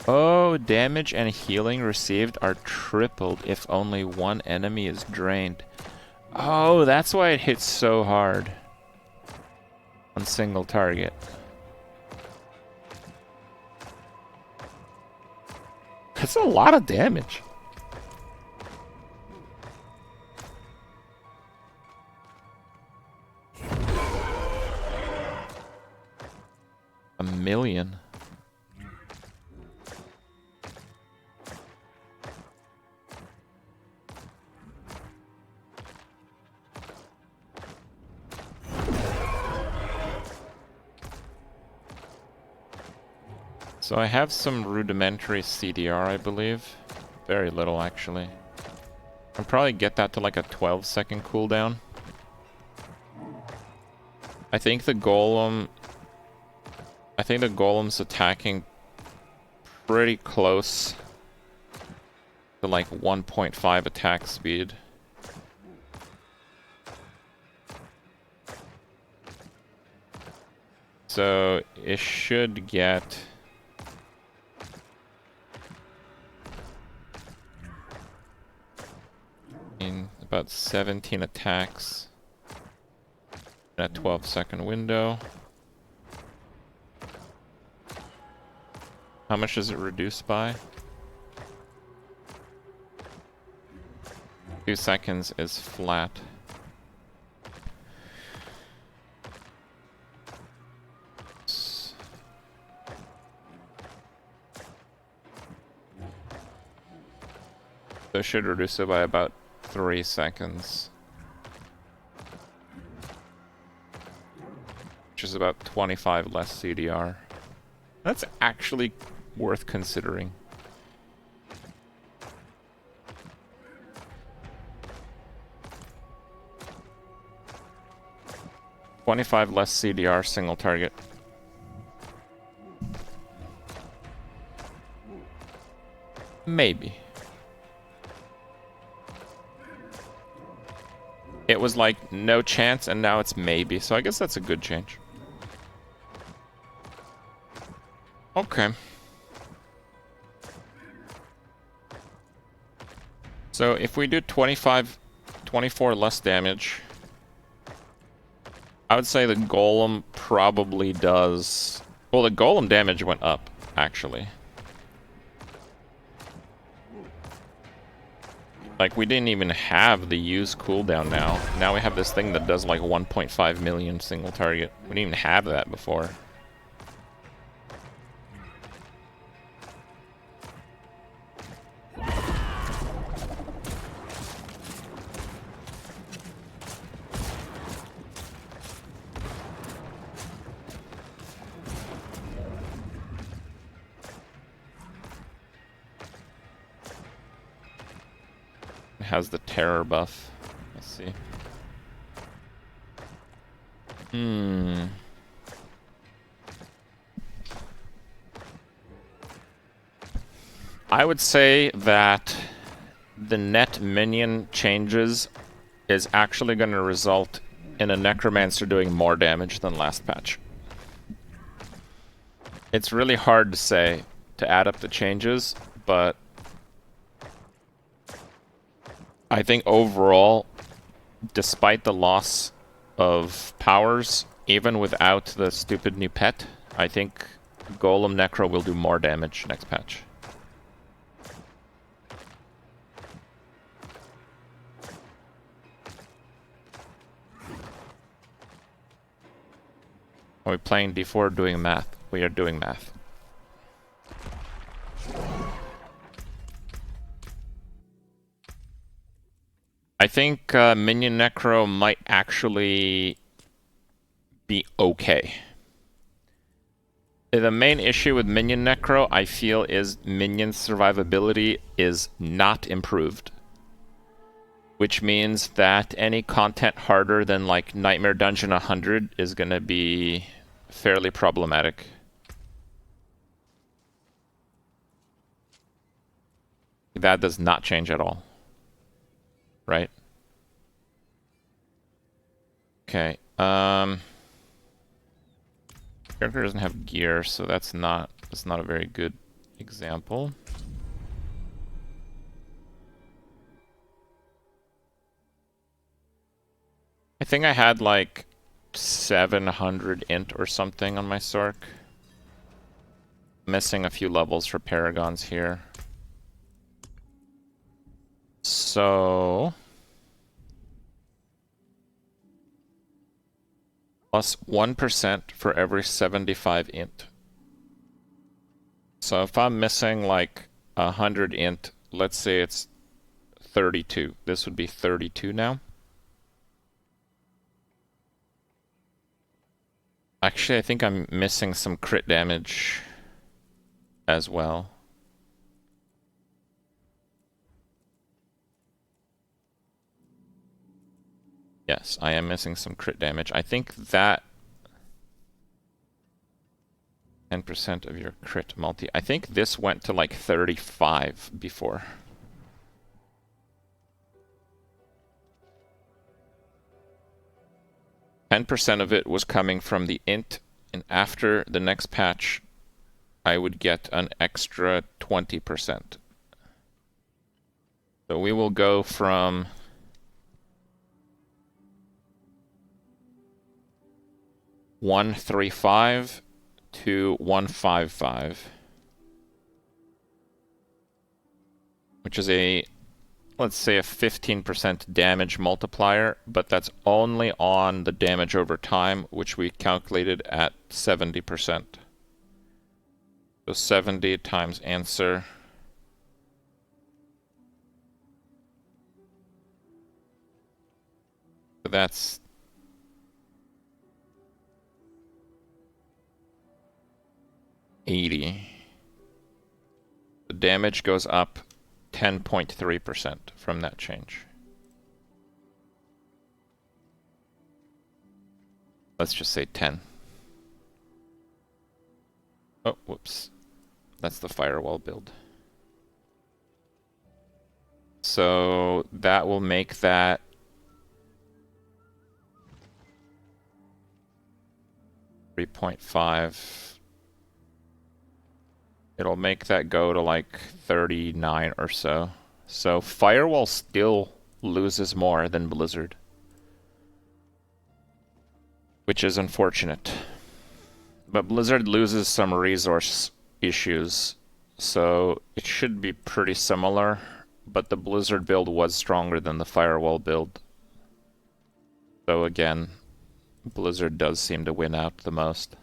Oh, damage and healing received are tripled if only one enemy is drained. Oh, that's why it hits so hard on single target. That's a lot of damage. A million. So I have some rudimentary CDR, I believe. Very little, actually. I'll probably get that to like a 12-second cooldown. I think the golem's attacking pretty close to like 1.5 attack speed. So it should get in about 17 attacks in a 12-second window. How much does it reduce by? 2 seconds is flat. So it should reduce it by about 3 seconds. Which is about 25 less CDR. That's actually worth considering. $25 less CDR single target. Maybe. It was like no chance and now it's maybe, so I guess that's a good change. Okay. So if we do 24 less damage, I would say the golem probably does... Well, the golem damage went up, actually. Like, we didn't even have the use cooldown now. Now we have this thing that does like 1.5 million single target. We didn't even have that before. has the terror buff. Let's see. I would say that the net minion changes is actually going to result in a Necromancer doing more damage than last patch. It's really hard to say to add up the changes, but I think overall, despite the loss of powers, even without the stupid new pet, I think Golem Necro will do more damage next patch. Are we playing D4 doing math? We are doing math. I think Minion Necro might actually be okay. The main issue with Minion Necro, I feel, is Minion survivability is not improved. Which means that any content harder than like Nightmare Dungeon 100 is going to be fairly problematic. That does not change at all. Right? Okay. Character doesn't have gear, so that's not a very good example. I think I had like 700 int or something on my Sorc. Missing a few levels for Paragons here. So plus 1% for every 75 int. So if I'm missing like 100 int, let's say it's 32. This would be 32 now. Actually, I think I'm missing some crit damage as well. Yes, I am missing some crit damage. I think that 10% of your crit multi. I think this went to like 35 before. %, of it was coming from the int, and after the next patch, I would get an extra 20%. So we will go from 135 to 155, which is a, let's say, a 15% damage multiplier, but that's only on the damage over time, which we calculated at 70%. So 70 times answer. So that's $80. The damage goes up 10.3% from that change. Let's just say 10. Oh, whoops. That's the firewall build. So that will make that 3.5. It'll make that go to like 39 or so. So Firewall still loses more than Blizzard, which is unfortunate. But Blizzard loses some resource issues, so it should be pretty similar, but the Blizzard build was stronger than the Firewall build. So again, Blizzard does seem to win out the most.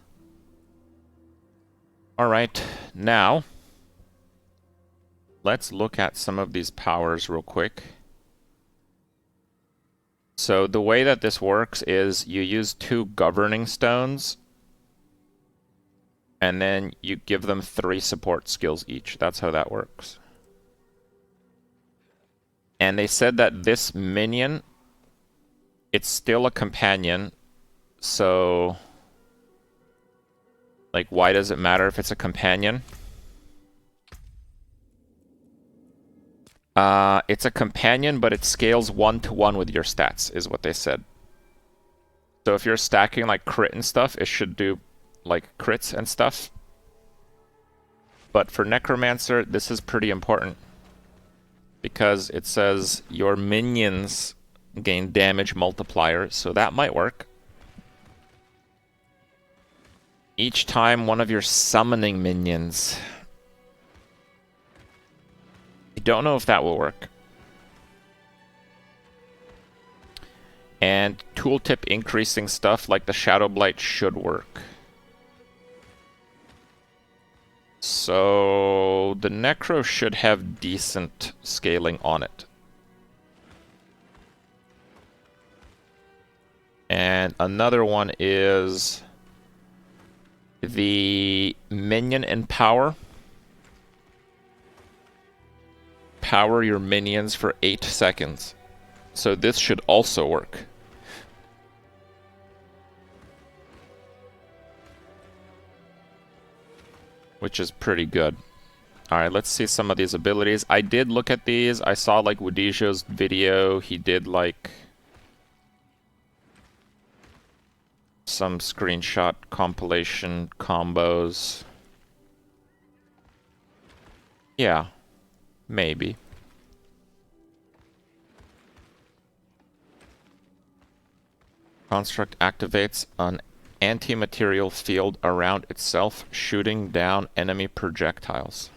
Alright, now let's look at some of these powers real quick. So the way that this works is you use 2 governing stones, and then you give them 3 support skills each. That's how that works. And they said that this minion, it's still a companion, so like why does it matter if it's a companion? It's a companion, but it scales 1-to-1 with your stats, is what they said. So if you're stacking like crit and stuff, it should do like crits and stuff. But for Necromancer, this is pretty important because it says your minions gain damage multiplier, so that might work. Each time one of your summoning minions. I don't know if that will work. And tooltip increasing stuff like the Shadow Blight should work. So the Necro should have decent scaling on it. And another one is the Minion in Power. Power your minions for 8 seconds. So this should also work. Which is pretty good. Alright, let's see some of these abilities. I did look at these. I saw like Wadijo's video. He did like some screenshot compilation combos. Yeah, maybe. Construct activates an anti-material field around itself, shooting down enemy projectiles.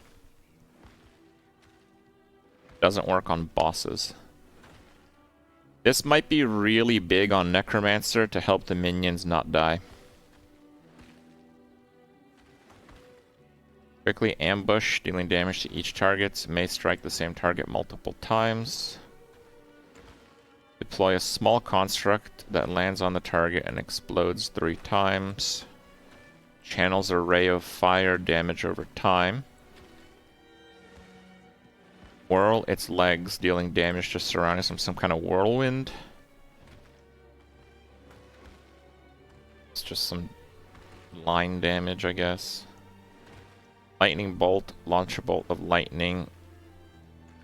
Doesn't work on bosses. This might be really big on Necromancer to help the minions not die. Quickly ambush, dealing damage to each target. May strike the same target multiple times. Deploy a small construct that lands on the target and explodes 3 times. Channels a ray of fire, damage over time. Whirl its legs, dealing damage to surroundings from some kind of whirlwind. It's just some line damage, I guess. Lightning bolt, launch a bolt of lightning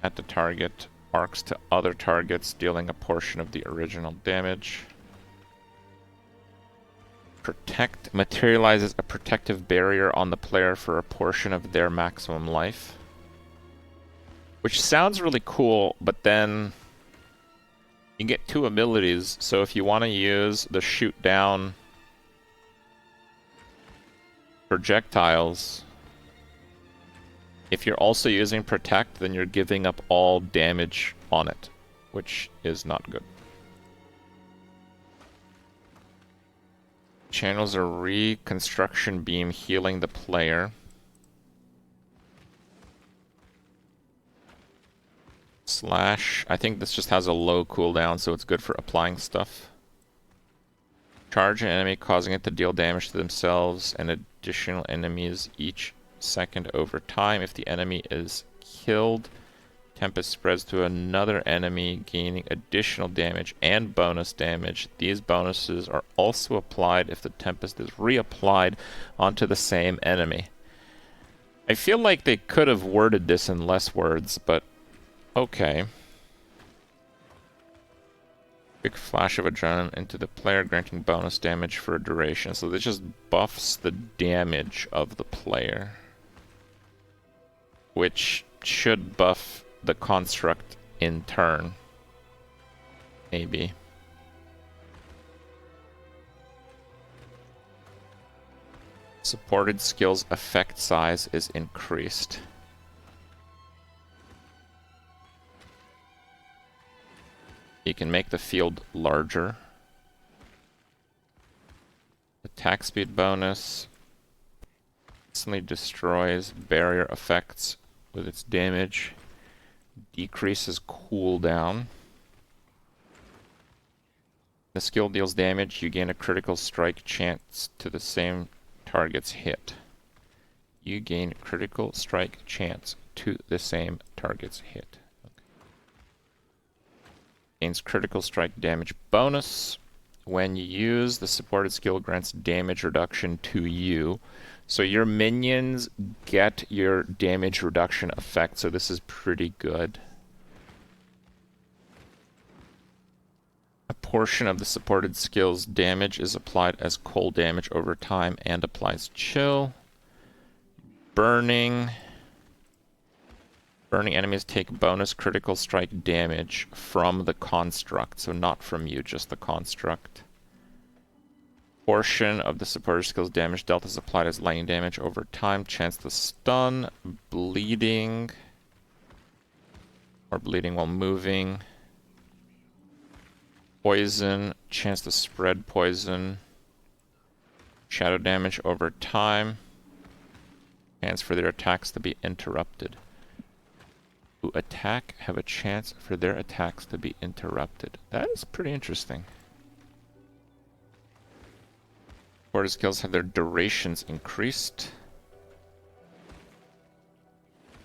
at the target. Arcs to other targets, dealing a portion of the original damage. Protect materializes a protective barrier on the player for a portion of their maximum life. Which sounds really cool, but then you get 2 abilities, so if you want to use the shoot down projectiles, if you're also using protect, then you're giving up all damage on it, which is not good. Channels a reconstruction beam, healing the player. Slash. I think this just has a low cooldown, so it's good for applying stuff. Charge an enemy, causing it to deal damage to themselves and additional enemies each second over time. If the enemy is killed, Tempest spreads to another enemy, gaining additional damage and bonus damage. These bonuses are also applied if the Tempest is reapplied onto the same enemy. I feel like they could have worded this in less words, but okay. Quick flash of adrenaline into the player, granting bonus damage for a duration. So this just buffs the damage of the player, which should buff the construct in turn. Maybe. Supported skills effect size is increased. You can make the field larger. Attack speed bonus. Instantly destroys barrier effects with its damage. Decreases cooldown. The skill deals damage. You gain a critical strike chance to the same target's hit. You gain critical strike chance to the same target's hit. Gains critical strike damage bonus. When you use the supported skill, grants damage reduction to you. So your minions get your damage reduction effect, so this is pretty good. A portion of the supported skill's damage is applied as cold damage over time and applies chill. Burning. Burning enemies take bonus critical strike damage from the construct, so not from you, just the construct. Portion of the supporter skill's damage dealt is applied as lightning damage over time. Chance to stun, bleeding, or bleeding while moving. Poison, chance to spread poison. Shadow damage over time. Chance for their attacks to be interrupted. Who attack have a chance for their attacks to be interrupted. That is pretty interesting. Supporter skills have their durations increased.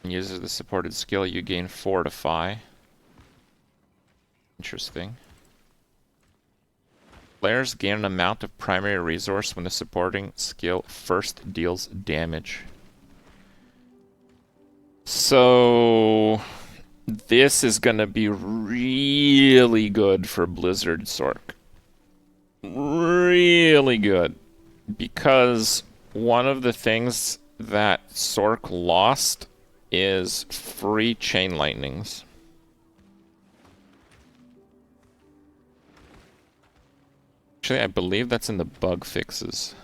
When uses the supported skill, you gain Fortify. Interesting. Players gain an amount of primary resource when the supporting skill first deals damage. So this is gonna be really good for Blizzard Sorc. Really good. Because one of the things that Sorc lost is free chain lightnings. Actually, I believe that's in the bug fixes.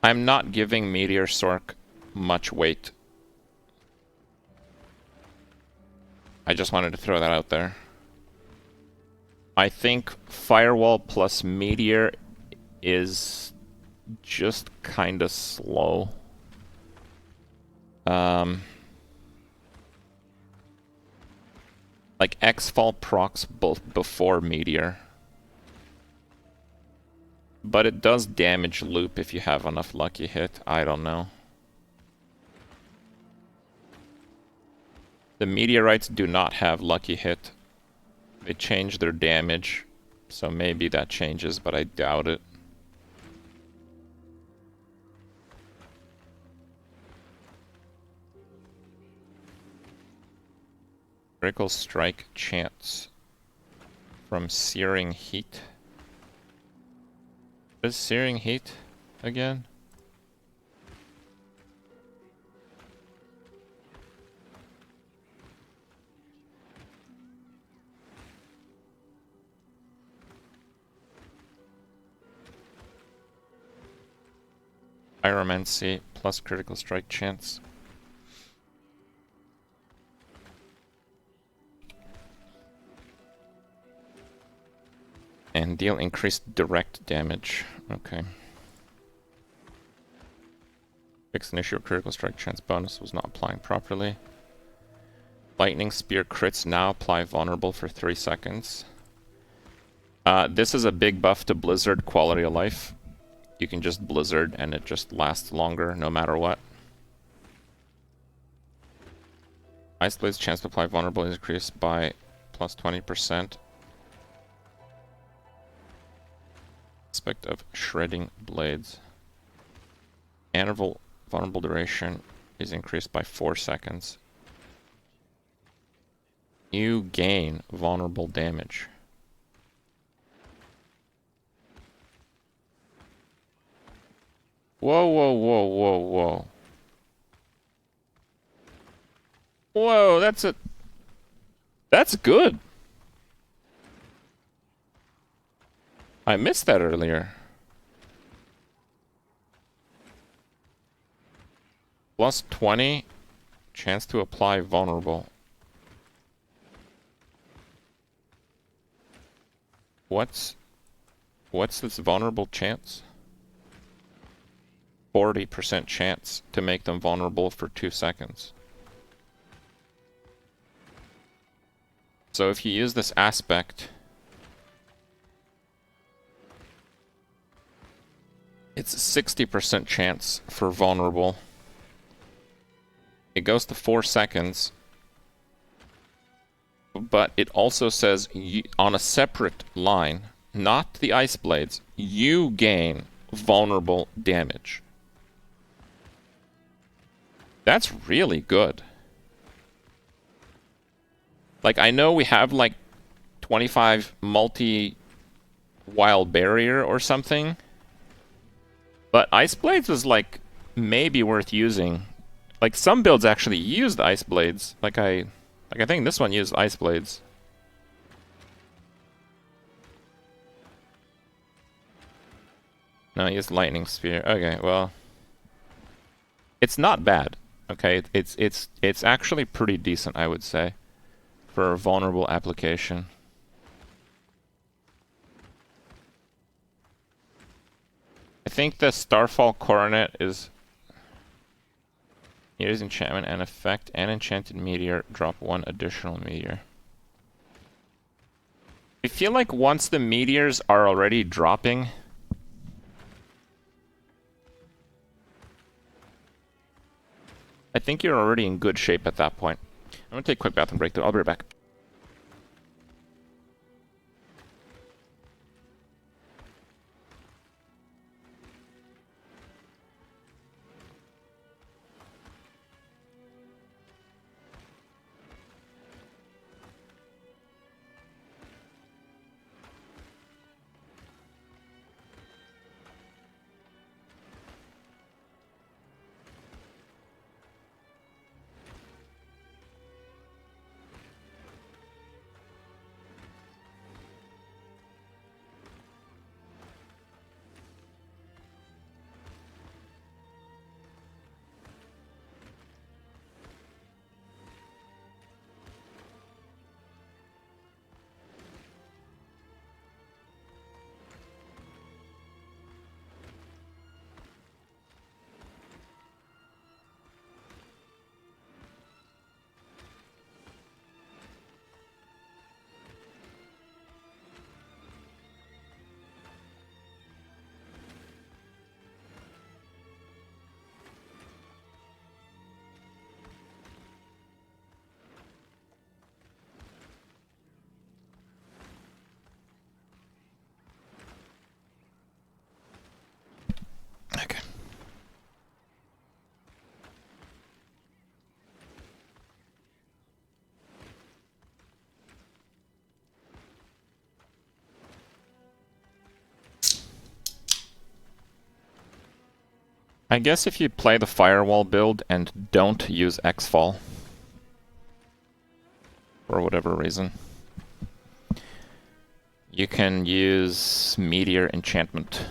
I'm not giving Meteor Sorc much weight. I just wanted to throw that out there. I think Firewall plus Meteor is just kinda slow. Like X-Fall procs both before Meteor. But it does damage loop if you have enough lucky hit. I don't know. The meteorites do not have lucky hit. They change their damage, so maybe that changes, but I doubt it. Critical strike chance from searing heat. What is searing heat again? Pyromancy plus critical strike chance. And deal increased direct damage. Okay. Fix an issue of critical strike chance bonus was not applying properly. Lightning spear crits now apply vulnerable for 3 seconds. This is a big buff to Blizzard quality of life. You can just Blizzard and it just lasts longer no matter what. Ice Blade's chance to apply vulnerable is increased by plus 20%. Aspect of shredding blades. Interval vulnerable duration is increased by 4 seconds. You gain vulnerable damage. Whoa, whoa, whoa, whoa, whoa. Whoa, that's good. I missed that earlier. Plus 20, chance to apply vulnerable. What's this vulnerable chance? 40% chance to make them vulnerable for 2 seconds. So if you use this aspect, it's a 60% chance for vulnerable. It goes to 4 seconds, but it also says on a separate line, not the ice blades, you gain vulnerable damage. That's really good. Like, I know we have like 25 multi-wild barrier or something, but ice blades is like maybe worth using. Like, some builds actually use the ice blades. Like I think this one used ice blades. No, I used lightning spear. Okay, well, it's not bad. Okay, it's actually pretty decent, I would say, for a vulnerable application. I think the Starfall Coronet is here's enchantment and effect and enchanted meteor. Drop 1 additional meteor. I feel like once the meteors are already dropping, I think you're already in good shape at that point. I'm gonna take a quick bathroom break though. I'll be right back. Okay. I guess if you play the Firewall build and don't use X-Fall, for whatever reason, you can use Meteor Enchantment.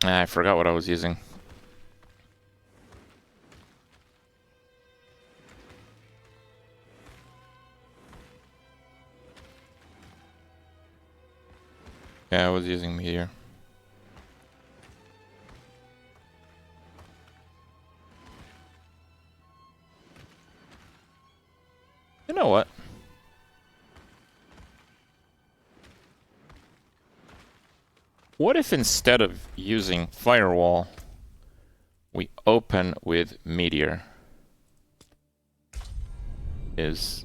I forgot what I was using. Yeah, I was using Meteor. You know what? What if instead of using Firewall, we open with Meteor? Is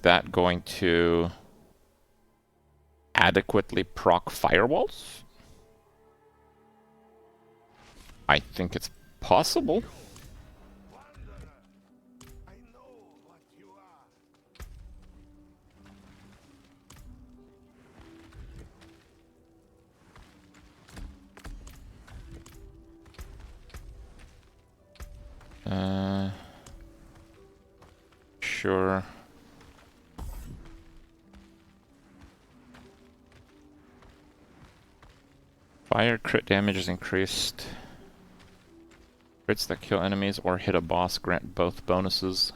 that going to adequately proc firewalls? I think it's possible. Sure. Fire crit damage is increased. Crits that kill enemies or hit a boss grant both bonuses.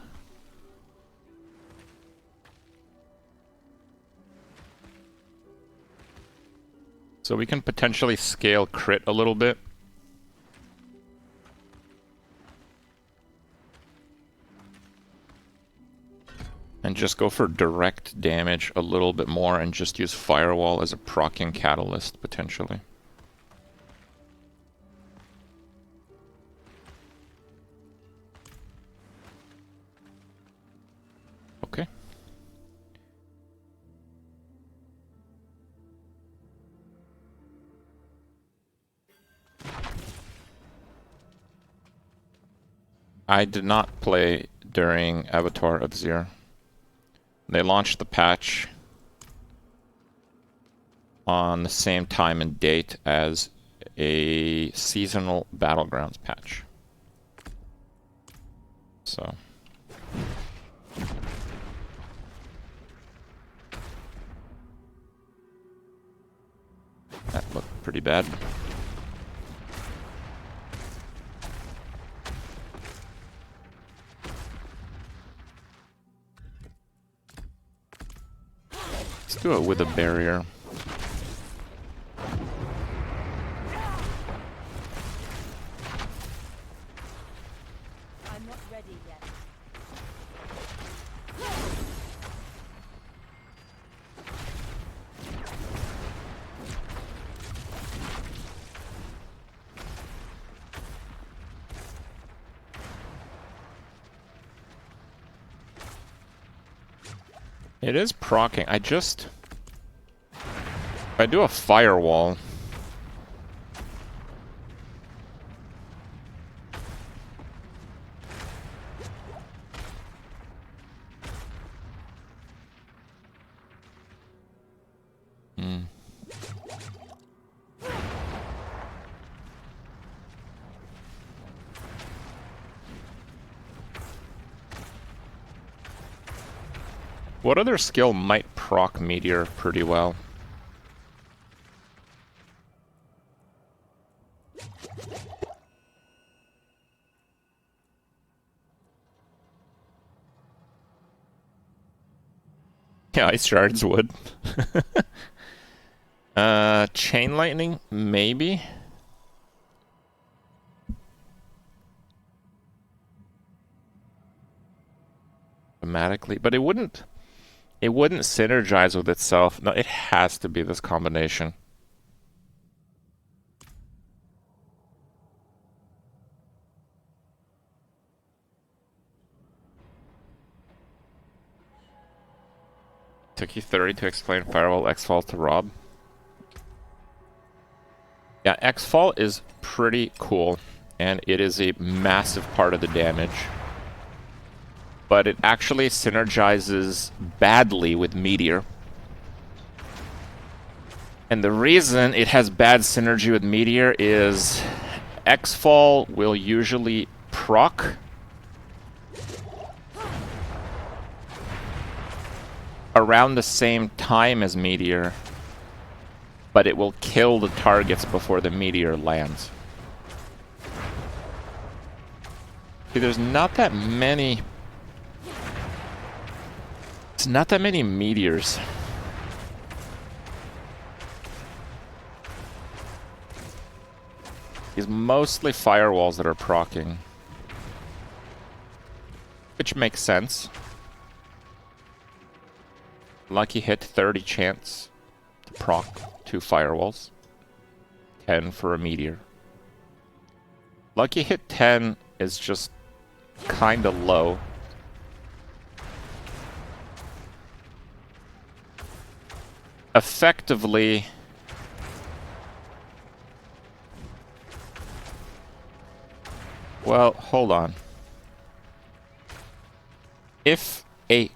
So we can potentially scale crit a little bit. And just go for direct damage a little bit more and just use Firewall as a proccing catalyst, potentially. Okay. I did not play during Avatar of Zir. They launched the patch on the same time and date as a seasonal Battlegrounds patch. So that looked pretty bad. Let's do it with a barrier. I'm not ready yet. It is proccing. If I do a Firewall, what other skill might proc Meteor pretty well? Yeah, Ice Shards would. Chain Lightning? Maybe? Automatically, but it wouldn't synergize with itself. No, it has to be this combination. Took you 30 to explain Firewall X-Fall to Rob. Yeah, X-Fall is pretty cool, and it is a massive part of the damage. But it actually synergizes badly with Meteor. And the reason it has bad synergy with Meteor is X-Fall will usually proc around the same time as Meteor, but it will kill the targets before the Meteor lands. See, there's not that many... It's not that many Meteors. It's mostly Firewalls that are proccing. Which makes sense. Lucky hit, 30 chance to proc 2 Firewalls. 10 for a Meteor. Lucky hit 10 is just kinda low. Effectively, well, hold on. If a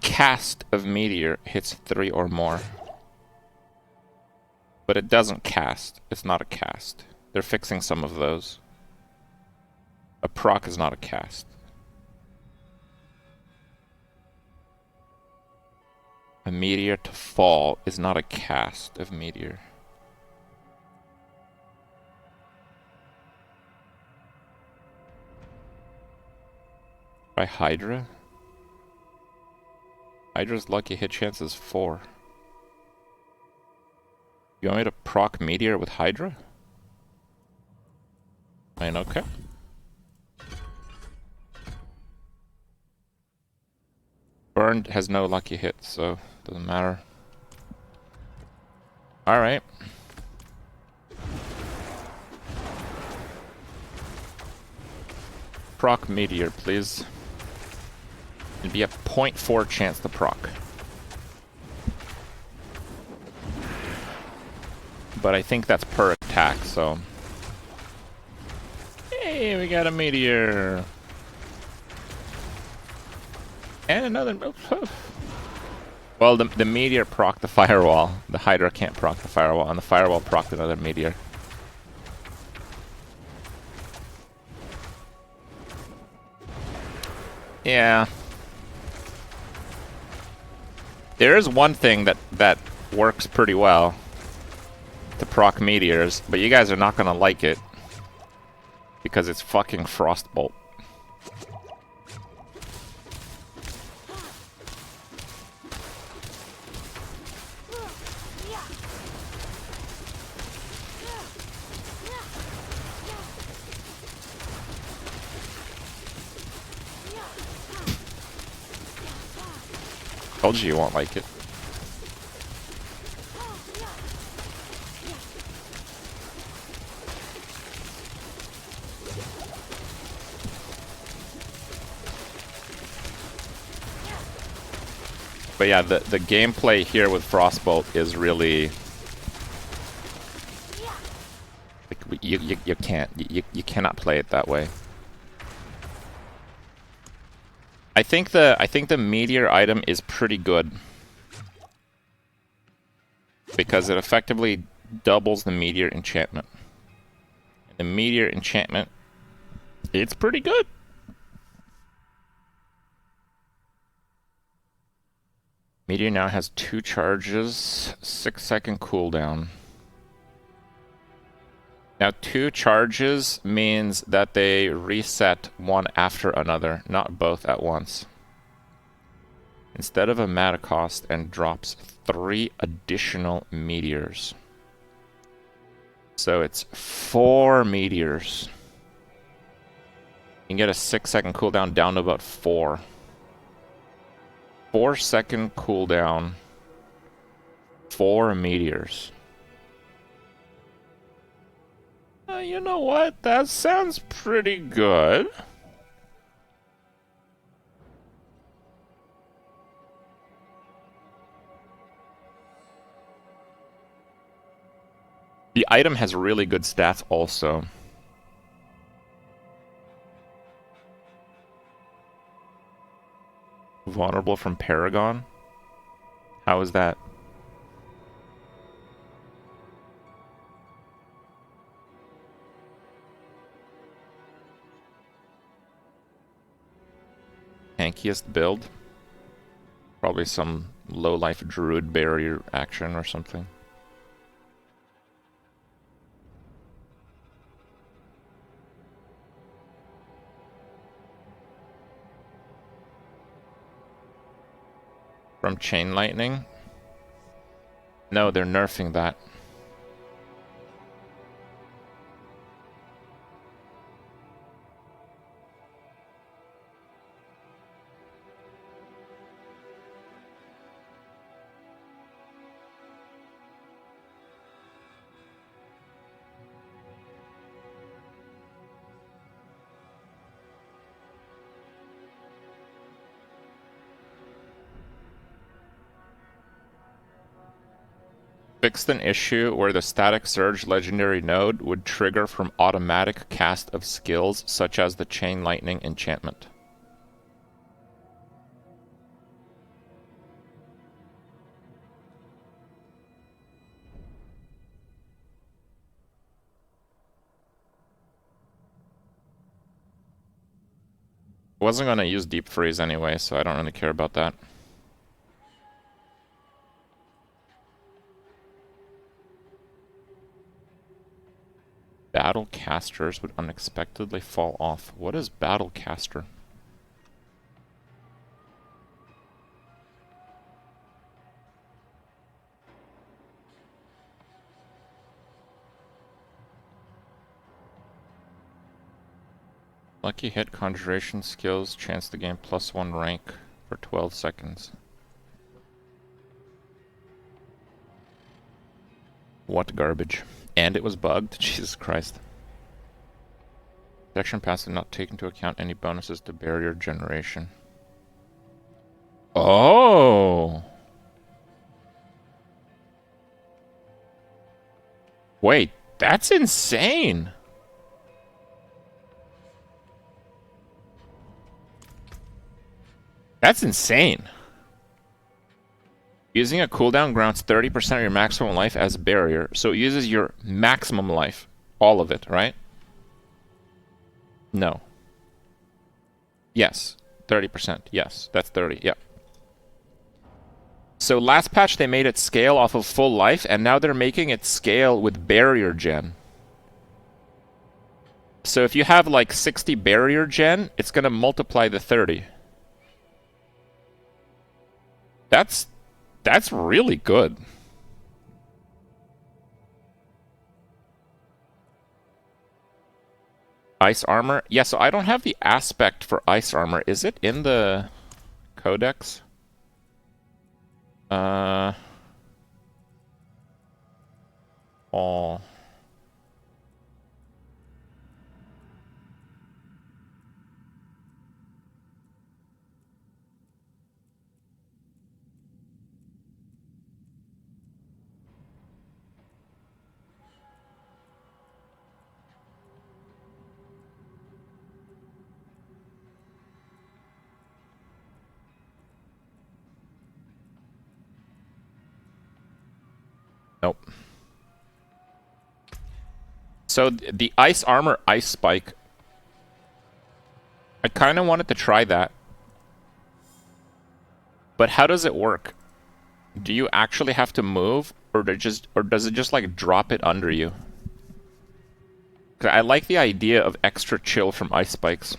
cast of Meteor hits 3 or more, but it doesn't cast, it's not a cast. They're fixing some of those. A proc is not a cast. A Meteor to fall is not a cast of Meteor. By Hydra? Hydra's lucky hit chance is 4. You want me to proc meteor with Hydra? I mean, okay. Burned has no lucky hits, so doesn't matter. Alright. Proc meteor, please. It'd be a 0.4 chance to proc. But I think that's per attack, so... Hey, we got a meteor! And another... Well, the meteor proc the firewall. The Hydra can't proc the firewall, and the firewall proc another meteor. Yeah. There is one thing that works pretty well to proc meteors, but you guys are not gonna like it because it's fucking Frostbolt. Told you won't like it. But yeah, the gameplay here with Frostbolt is really like, you can't you cannot play it that way. I think the meteor item is pretty good because it effectively doubles the meteor enchantment. And the meteor enchantment, it's pretty good. Meteor now has 2 charges, 6-second cooldown. Now 2 charges means that they reset one after another, not both at once. Instead of a mana cost, and drops 3 additional meteors. So it's 4 meteors. You can get a 6-second cooldown down to about 4. 4-second cooldown, 4 meteors. You know what? That sounds pretty good. The item has really good stats also. Vulnerable from Paragon? How is that? Tankiest build? Probably some low-life druid barrier action or something. From Chain Lightning? No, they're nerfing that. Fixed an issue where the Static Surge legendary node would trigger from automatic cast of skills such as the Chain Lightning enchantment. I wasn't going to use Deep Freeze anyway, so I don't really care about that. Battle casters would unexpectedly fall off. What is Battle Caster? Lucky hit conjuration skills, chance to gain +1 rank for 12 seconds. What garbage. And it was bugged? Jesus Christ. Protection pass did not take into account any bonuses to barrier generation. Oh! Wait, that's insane! That's insane. Using a cooldown grants 30% of your maximum life as a barrier, so it uses your maximum life. All of it, right? No. Yes. 30%. Yes. That's 30. Yeah. So last patch they made it scale off of full life, and now they're making it scale with barrier gen. So if you have like 60 barrier gen, it's gonna multiply the 30. That's really good. Ice armor? Yeah, so I don't have the aspect for ice armor. Is it in the codex? Oh. Nope. So the ice armor, ice spike. I kind of wanted to try that. But how does it work? Do you actually have to move, or does it just like drop it under you? 'Cause I like the idea of extra chill from ice spikes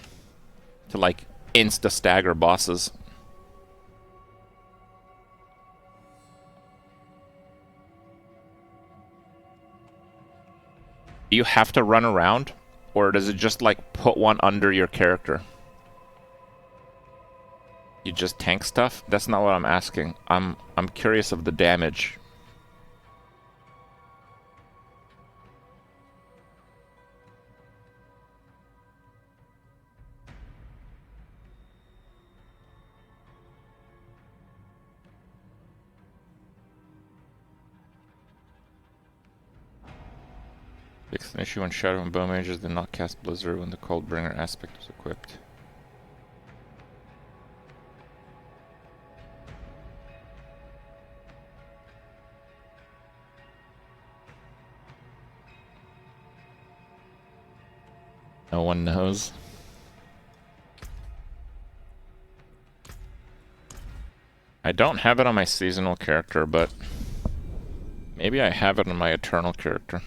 to like insta stagger bosses. Do you have to run around, or does it just like put one under your character? You just tank stuff? That's not what I'm asking. I'm curious of the damage. Fixed an issue when Shadow and Bow Mages did not cast Blizzard when the Coldbringer aspect was equipped. No one knows. I don't have it on my seasonal character, but maybe I have it on my eternal character.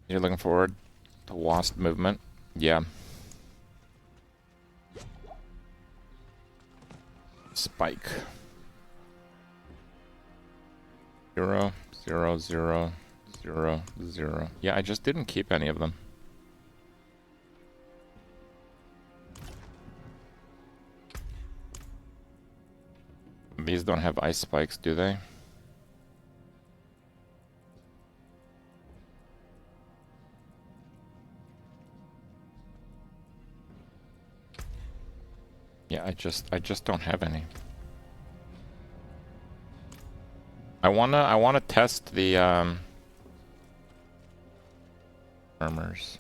You're looking forward to Wasp movement? Yeah. Spike. 0, 0, 0, 0, 0. Yeah, I just didn't keep any of them. These don't have ice spikes, do they? Yeah, I just don't have any. I wanna test the armors.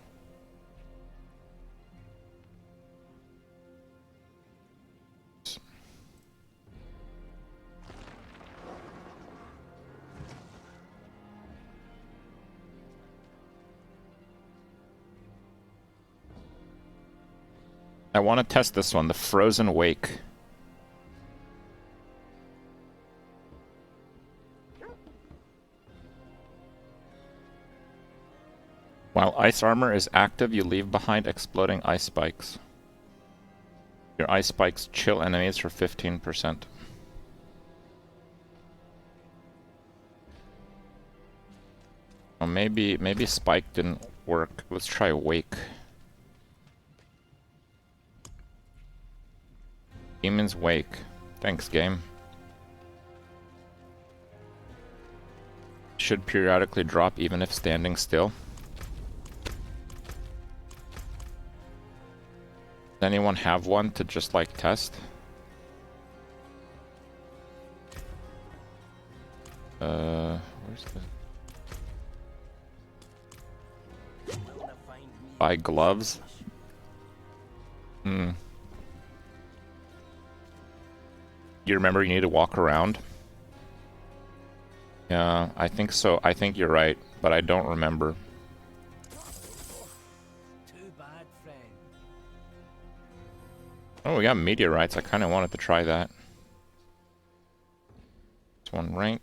I want to test this one, the Frozen Wake. While ice armor is active, you leave behind exploding ice spikes. Your ice spikes chill enemies for 15%. Oh, maybe spike didn't work. Let's try wake. Demon's wake. Thanks, game. Should periodically drop even if standing still. Does anyone have one to just like test? Where's the... Buy gloves? You remember you need to walk around? Yeah, I think so. I think you're right, but I don't remember. Oh, we got meteorites. I kind of wanted to try that. It's one rank.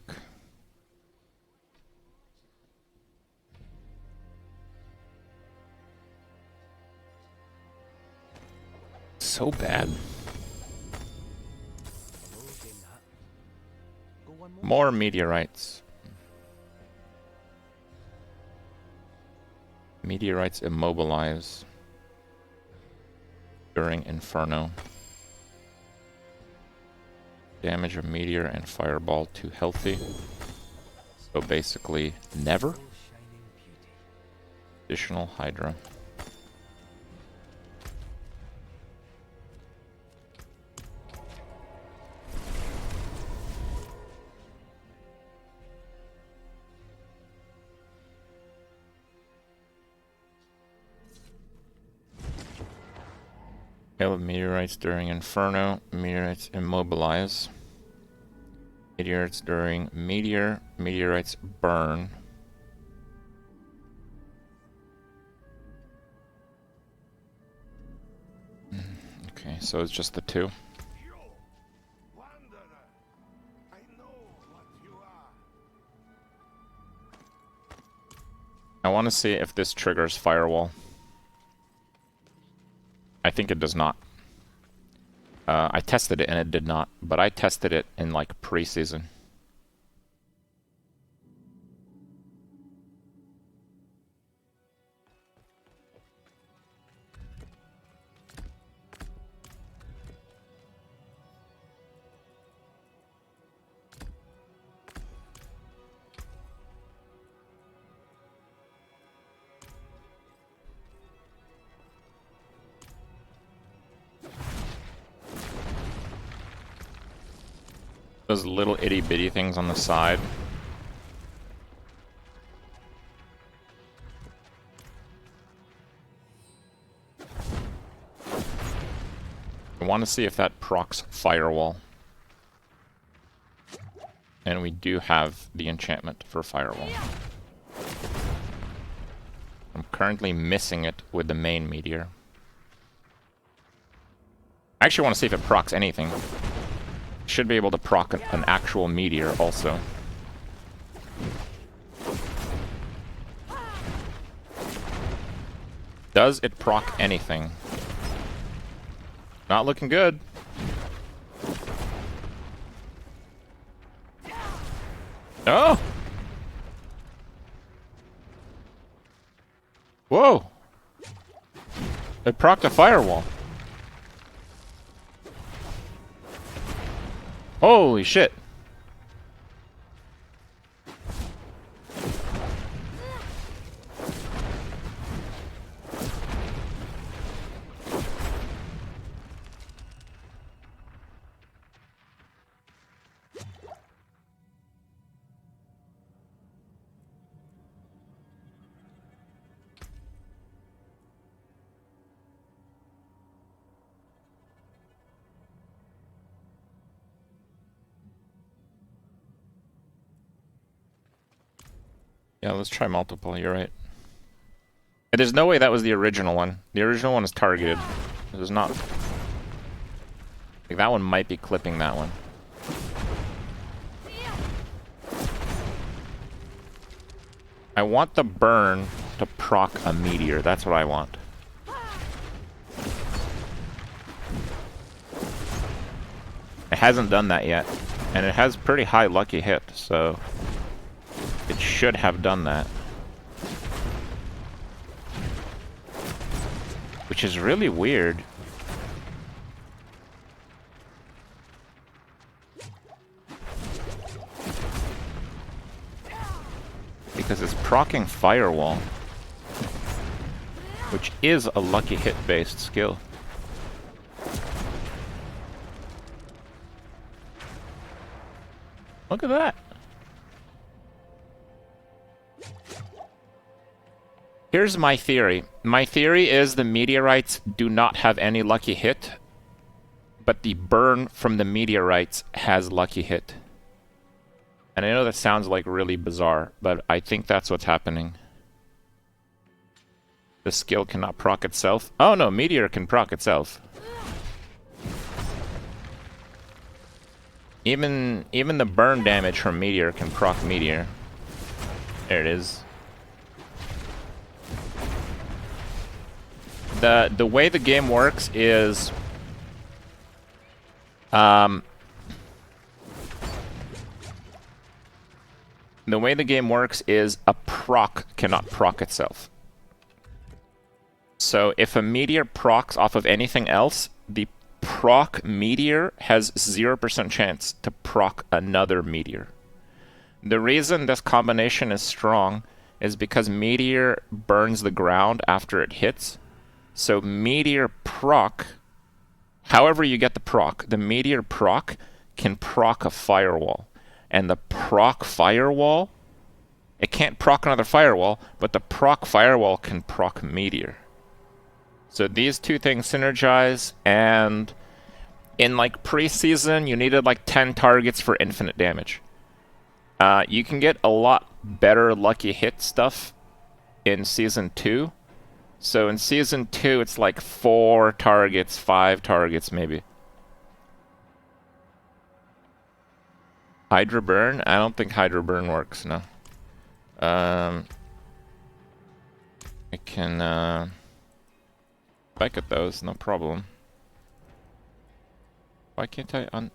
So bad. More meteorites. Meteorites immobilize during Inferno. Damage of meteor and fireball too healthy. So basically, never. Additional Hydra. Hail of meteorites during Inferno. Meteorites immobilize. Meteorites during Meteor. Meteorites burn. Okay, so it's just the two. I want to see if this triggers Firewall. I think it does not. I tested it and it did not, but I tested it in like pre-season. Those little itty bitty things on the side. I want to see if that procs Firewall. And we do have the enchantment for Firewall. I'm currently missing it with the main meteor. I actually want to see if it procs anything. Should be able to proc an actual meteor also. Does it proc anything? Not looking good. Oh! Whoa! It procced a Firewall. Holy shit. Yeah, let's try multiple, you're right. There's no way that was the original one. The original one is targeted. It was not... Like, that one might be clipping that one. I want the burn to proc a meteor. That's what I want. It hasn't done that yet. And it has pretty high lucky hit, so it should have done that. Which is really weird. Because it's proccing Firewall, which is a lucky hit-based skill. Look at that. Here's my theory. My theory is the meteorites do not have any lucky hit, but the burn from the meteorites has lucky hit. And I know that sounds like really bizarre, but I think that's what's happening. The skill cannot proc itself. Oh no, meteor can proc itself. Even the burn damage from meteor can proc meteor. There it is. The way the game works is the way the game works is a proc cannot proc itself. So if a meteor procs off of anything else, the proc meteor has 0% chance to proc another meteor. The reason this combination is strong is because meteor burns the ground after it hits. So meteor proc, however you get the proc, the meteor proc can proc a firewall. And the proc firewall, it can't proc another firewall, but the proc firewall can proc meteor. So these two things synergize, and in like pre-season, you needed like 10 targets for infinite damage. You can get a lot better lucky hit stuff in Season 2. So in Season 2, it's like 4 targets, 5 targets maybe. Hydra Burn? I don't think Hydra Burn works, no. I can back at those, no problem. Why can't I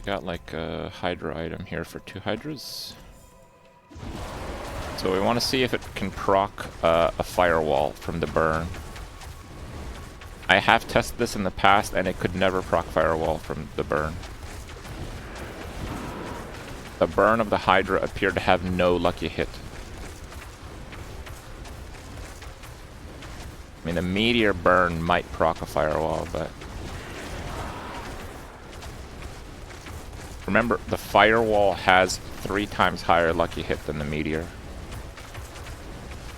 got like a Hydra item here for 2 Hydras. So we want to see if it can proc a firewall from the burn. I have tested this in the past and it could never proc firewall from the burn. The burn of the Hydra appeared to have no lucky hit. I mean, the meteor burn might proc a firewall, but... Remember, the firewall has 3 times higher lucky hit than the meteor.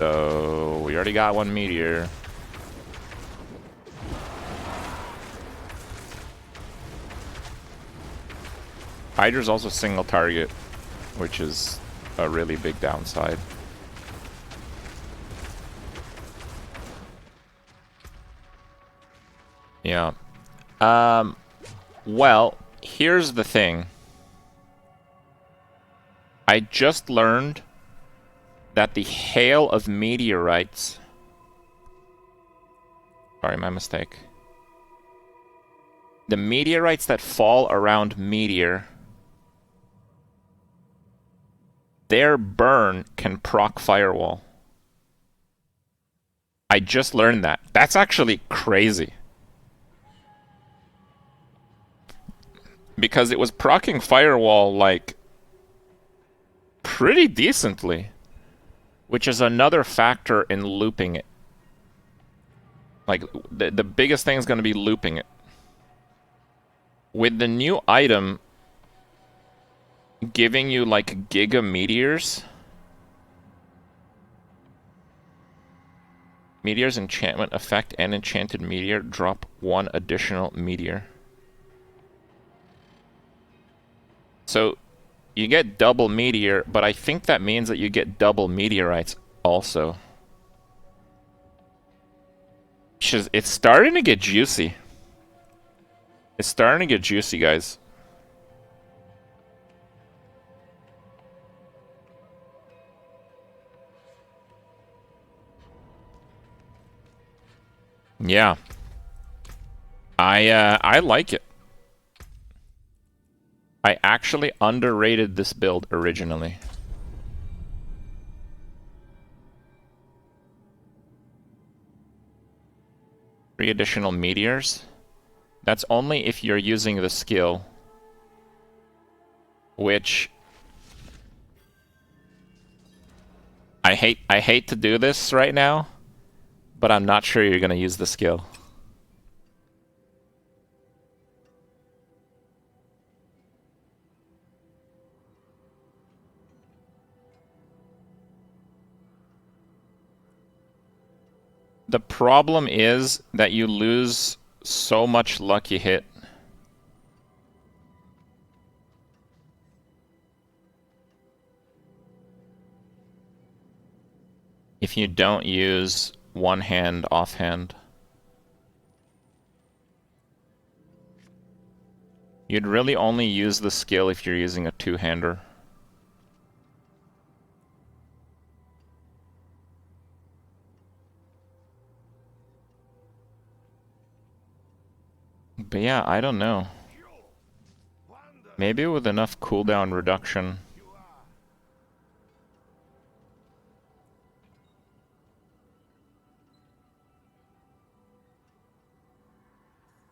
So, we already got 1 meteor. Hydra's also single target, which is a really big downside. Yeah. Well, here's the thing. I just learned that the hail of meteorites... Sorry, my mistake. The meteorites that fall around meteor, their burn can proc firewall. I just learned that. That's actually crazy. Because it was proccing firewall, like, pretty decently. Which is another factor in looping it. Like, the biggest thing is going to be looping it. With the new item giving you, like, giga meteors. Meteor's enchantment effect and enchanted meteor drop 1 additional meteor. So, you get double meteor, but I think that means that you get double meteorites also. match is... It's starting to get juicy. It's starting to get juicy, guys. Yeah. I like it. I actually underrated this build originally. 3 additional meteors. That's only if you're using the skill. Which... I hate to do this right now, but I'm not sure you're gonna use the skill. The problem is that you lose so much lucky hit. If you don't use one hand offhand. You'd really only use the skill if you're using a two-hander. But yeah, I don't know. Maybe with enough cooldown reduction.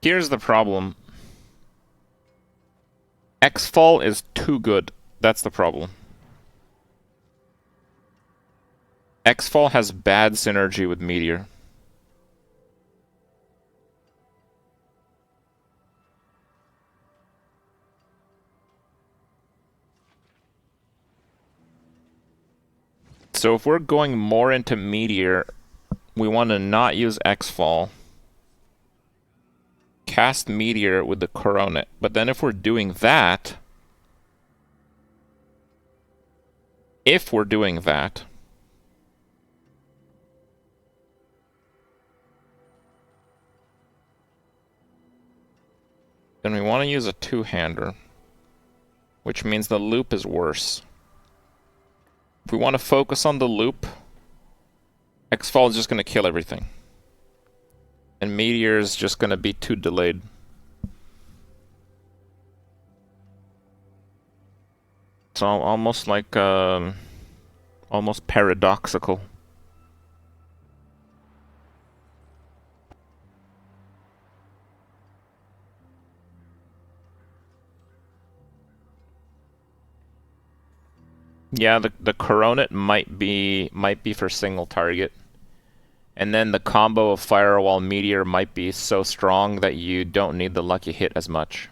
Here's the problem. X-Fall is too good. That's the problem. X-Fall has bad synergy with Meteor. So if we're going more into Meteor, we want to not use X-Fall. Cast Meteor with the Coronet. But then if we're doing that... then we want to use a two-hander. Which means the loop is worse. If we want to focus on the loop, X-Fall is just going to kill everything. And Meteor is just going to be too delayed. It's almost like, almost paradoxical. Yeah, the Coronet might be for single target. And then the combo of Firewall Meteor might be so strong that you don't need the lucky hit as much.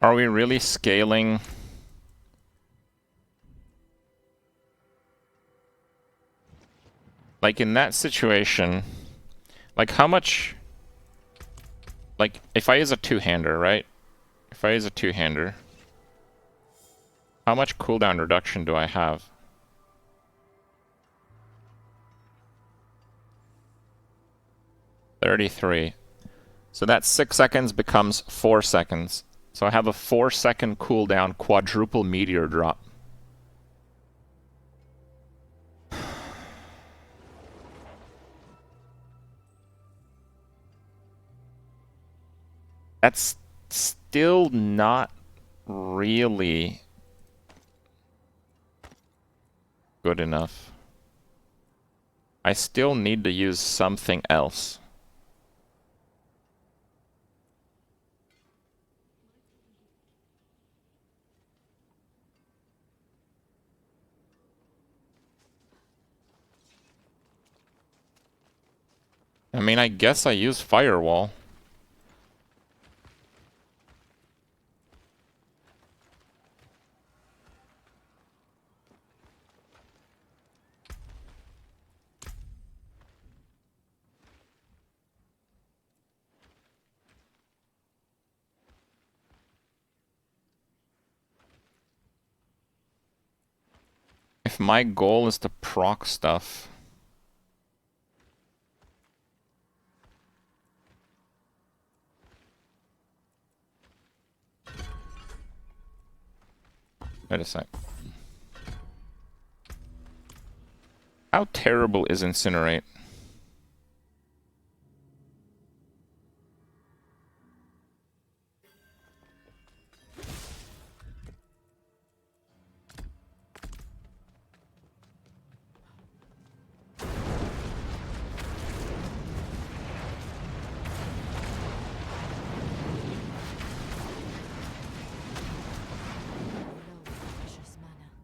Are we really scaling? Like in that situation, like how much, like if I use a two-hander, right? If I use a two-hander, how much cooldown reduction do I have? 33. So that 6 seconds becomes 4 seconds. So I have a 4-second cooldown quadruple meteor drop. That's still not really good enough. I still need to use something else. I mean, I guess I use Firewall. If my goal is to proc stuff... Wait a sec. How terrible is Incinerate?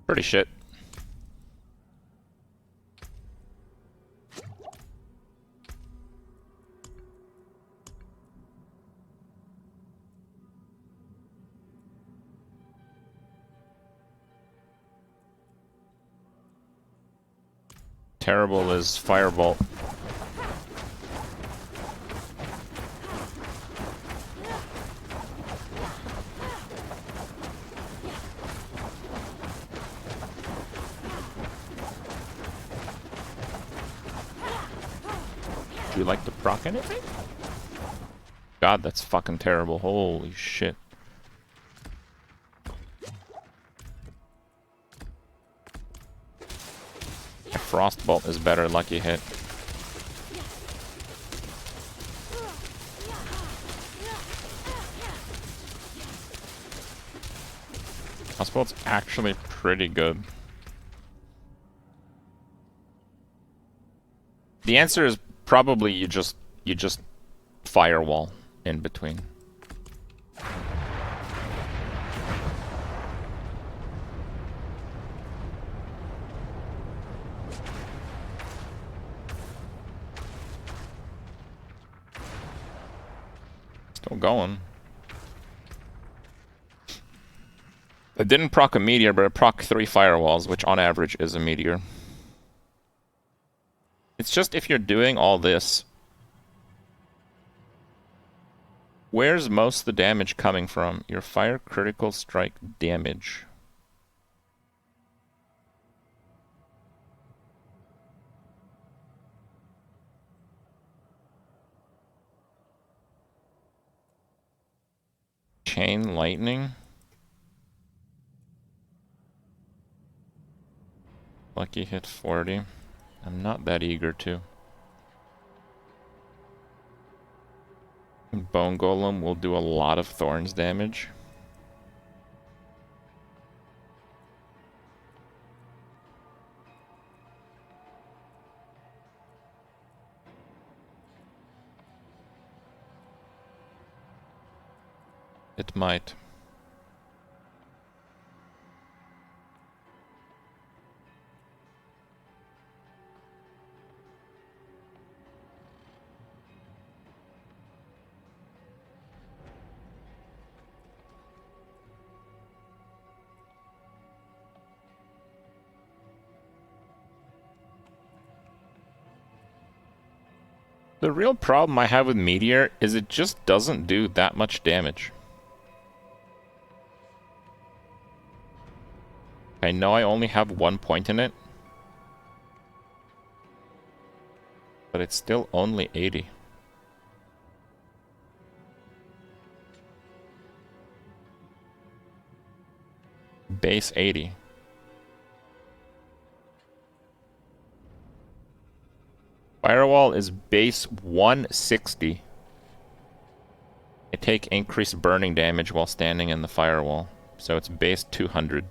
Pretty shit. Terrible is Firebolt. Do you like to proc anything? God, that's fucking terrible. Holy shit. Frostbolt is better, lucky hit. Frostbolt's actually pretty good. The answer is probably you just Firewall in between. Still going. I didn't proc a meteor, but I proc 3 firewalls, which on average is a meteor. It's just if you're doing all this, where's most of the damage coming from? Your fire critical strike damage. Chain lightning. Lucky hit 40. I'm not that eager to. Bone Golem will do a lot of thorns damage. It might. The real problem I have with Meteor is it just doesn't do that much damage. I know I only have 1 point in it, but it's still only 80. Base 80. Firewall is base 160. I take increased burning damage while standing in the firewall, so it's base 200.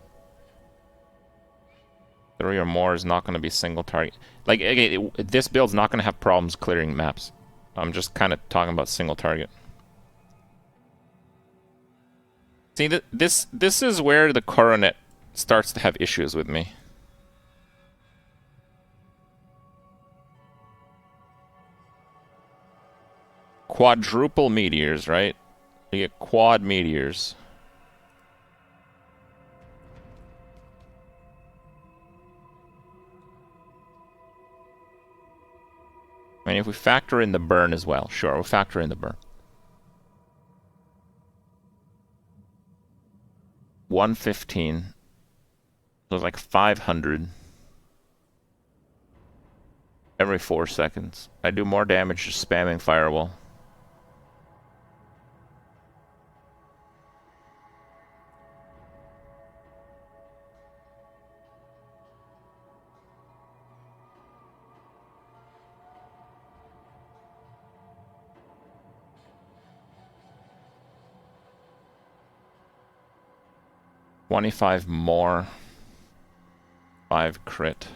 3 or more is not going to be single target. Like, this build's not going to have problems clearing maps. I'm just kind of talking about single target. See, this is where the Coronet starts to have issues with me. quadruple meteors, right? You get quad meteors. I mean, if we factor in the burn as well, sure, we'll factor in the burn. 115. So it's like 500 every 4 seconds. I do more damage just spamming Firewall. $25 more. 5 crit.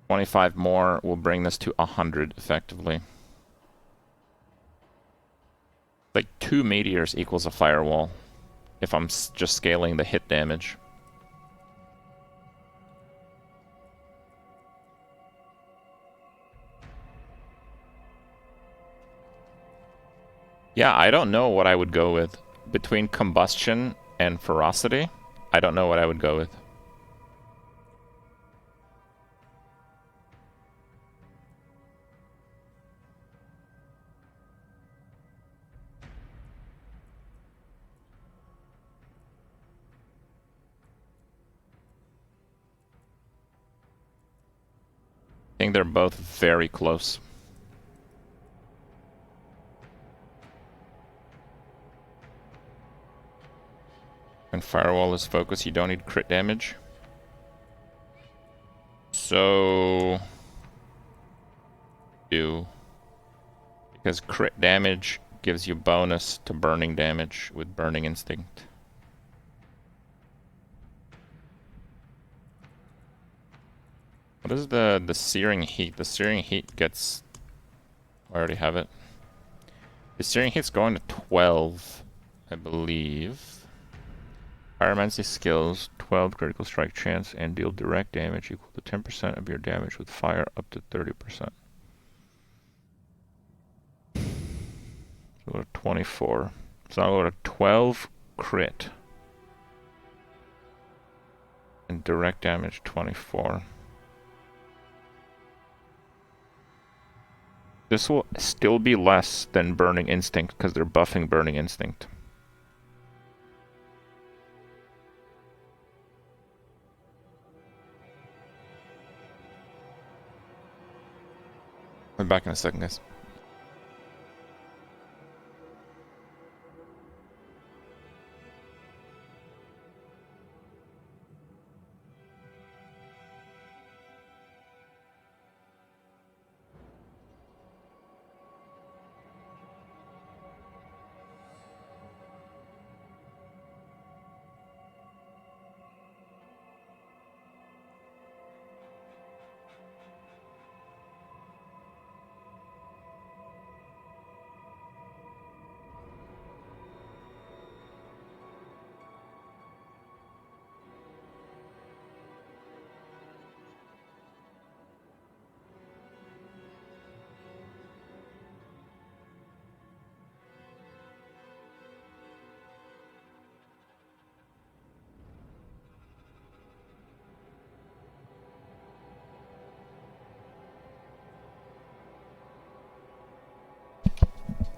25 more will bring this to 100 effectively. Like 2 meteors equals a Firewall if I'm just scaling the hit damage. Yeah, I don't know what I would go with. Between combustion and ferocity, I don't know what I would go with. I think they're both very close. When Firewall is focused, you don't need crit damage. So... do. Because crit damage gives you bonus to burning damage with Burning Instinct. What is the Searing Heat? The Searing Heat gets... I already have it. The Searing Heat's going to 12, I believe. Pyromancy skills, 12 critical strike chance, and deal direct damage equal to 10% of your damage with fire up to 30%. So go to 24. So I'll go to 12 crit. And direct damage 24. This will still be less than Burning Instinct because they're buffing Burning Instinct. I'll be back in a second, guys.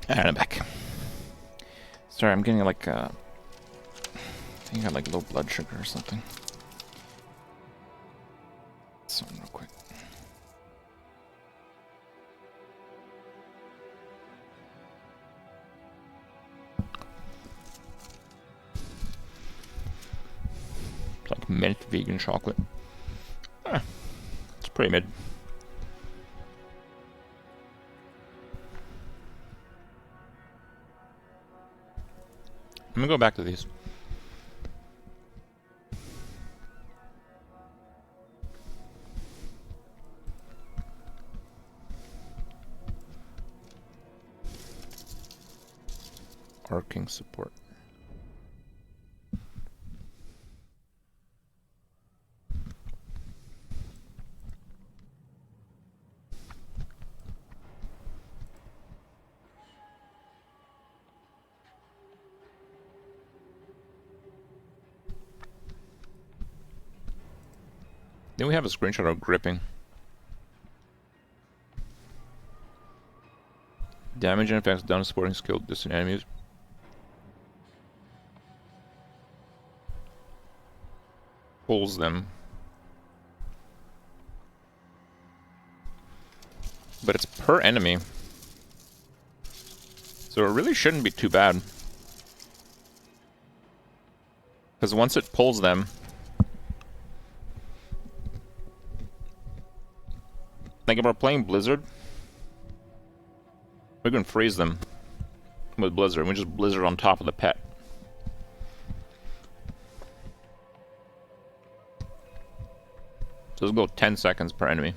Alright, I'm back. Sorry, I'm getting like I think I got like low blood sugar or something. Something real quick. It's like mint vegan chocolate. It's pretty mid. I'm gonna go back to these. Arcing support. Then we have a screenshot of gripping. Damage and effects done supporting skilled distant enemies. Pulls them. But it's per enemy. So it really shouldn't be too bad. Because once it pulls them... Like if we're playing Blizzard, we can freeze them with Blizzard. We just Blizzard on top of the pet. So let's go 10 seconds per enemy.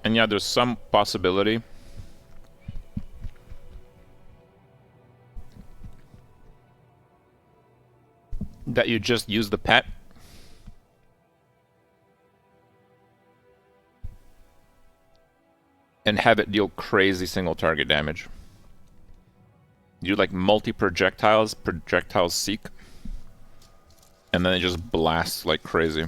And yeah, there's some possibility that you just use the pet and have it deal crazy single target damage. You like multi-projectiles, projectiles seek, and then it just blasts like crazy.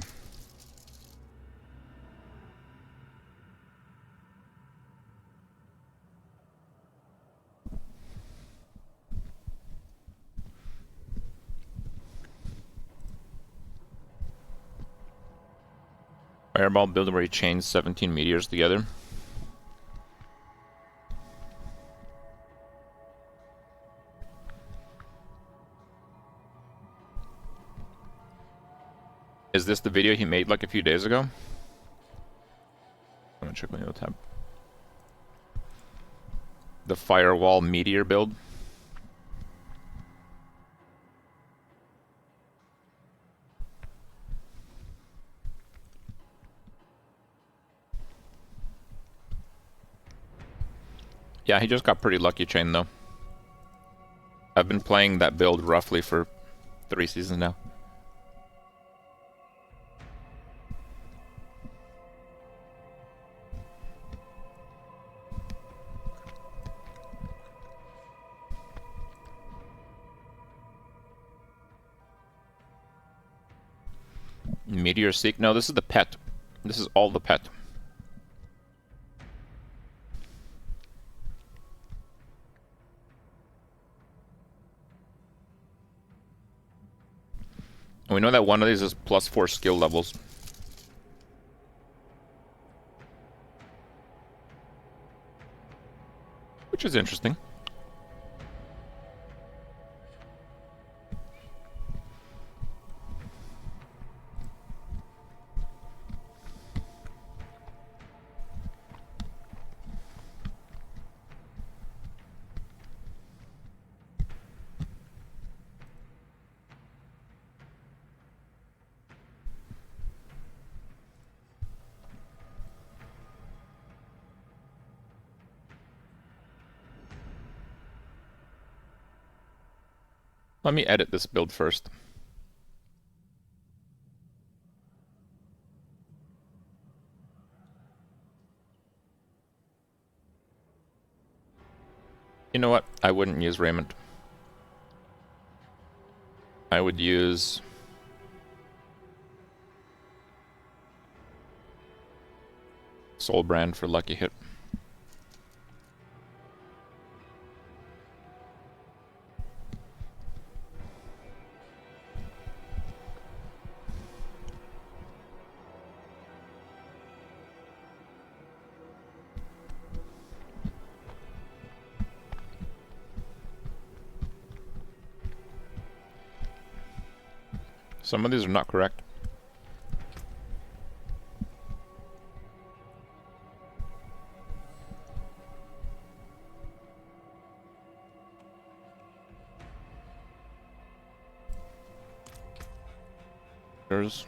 Fireball build where he chains 17 meteors together. Is this the video he made like a few days ago? I'm gonna check my other tab. The Firewall meteor build. Yeah, he just got pretty lucky chain though. I've been playing that build roughly for 3 seasons now. Meteor Seek? No, this is the pet. This is all the pet. And we know that one of these is +4 skill levels. Which is interesting. Let me edit this build first. You know what? I wouldn't use Raiment. I would use... Soulbrand for lucky hit. Some of these are not correct. There's...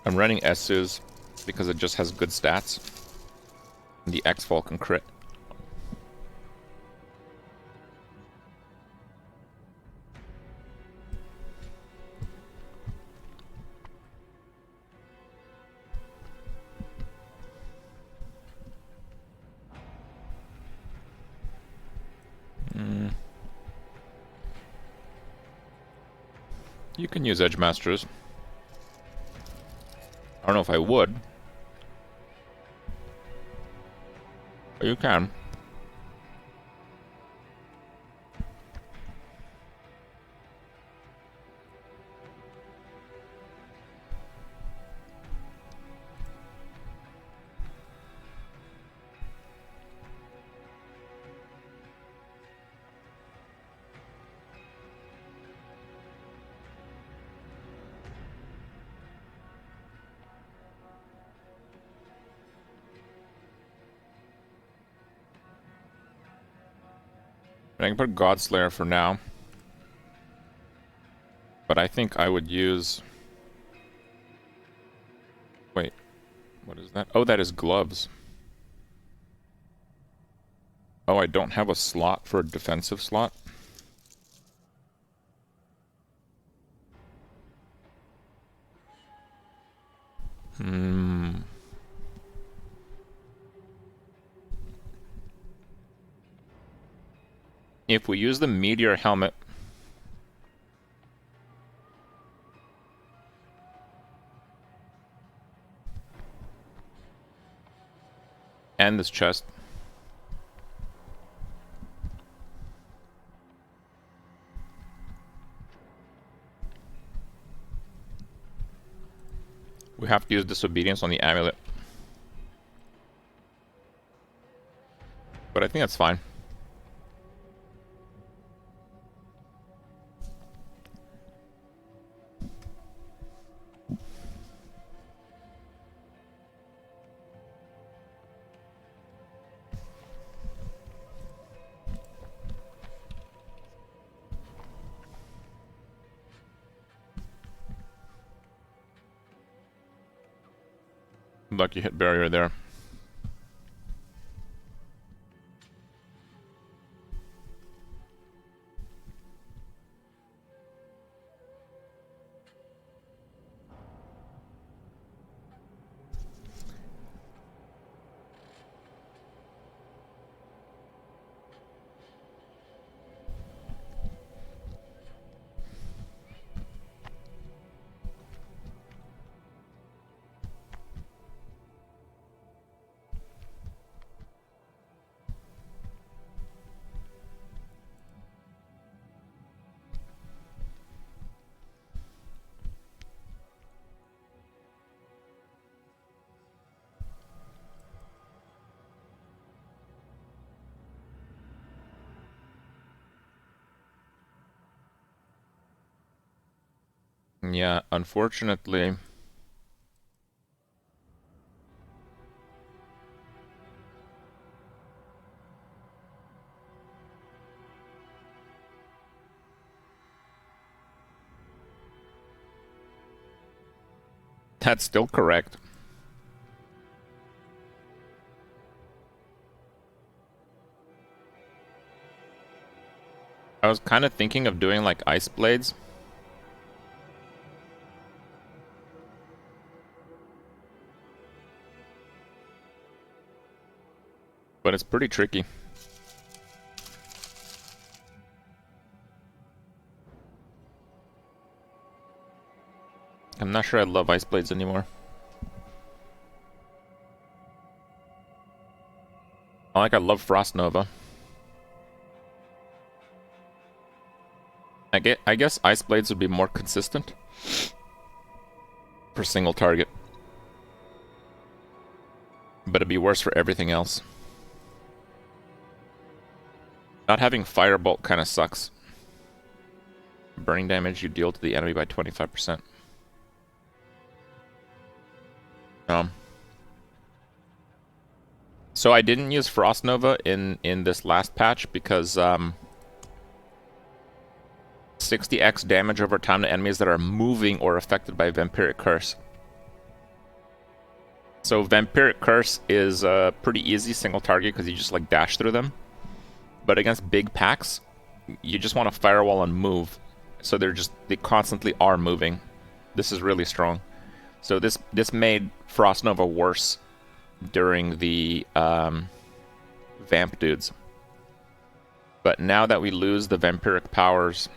I'm running Esu's because it just has good stats. The X-Fall can crit. You can use Edge Masters. I don't know if I would. But you can. I can put Godslayer for now. But I think I would use... Wait. What is that? Oh, that is gloves. Oh, I don't have a slot for a defensive slot. If we use the meteor helmet... and this chest... we have to use disobedience on the amulet. But I think that's fine. Lucky hit barrier there. Yeah, unfortunately... that's still correct. I was kind of thinking of doing like ice blades. But it's pretty tricky. I'm not sure I love ice blades anymore. I love Frost Nova. I guess ice blades would be more consistent for single target. But it'd be worse for everything else. Not having Firebolt kind of sucks. Burning damage you deal to the enemy by 25%. So I didn't use Frost Nova in this last patch because 60x damage over time to enemies that are moving or affected by Vampiric Curse. So Vampiric Curse is pretty easy single target because you just like dash through them. But against big packs, you just want to firewall and move. So they constantly are moving. This is really strong. So this made Frost Nova worse during the Vamp dudes. But now that we lose the Vampiric powers,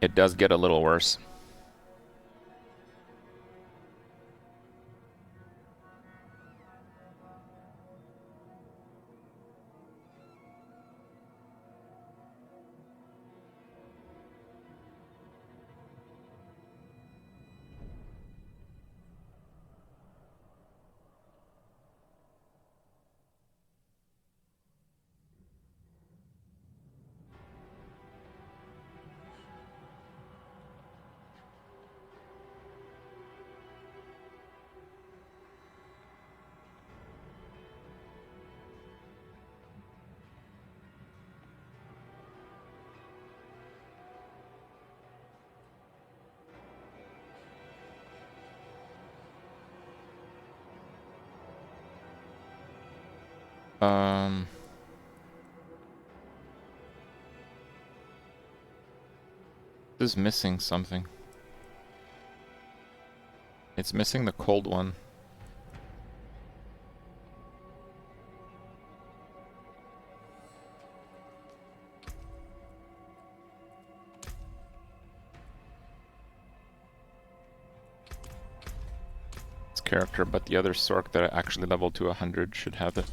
it does get a little worse. This is missing something. It's missing the cold one. It's character, but the other Sorc that I actually leveled to 100 should have it.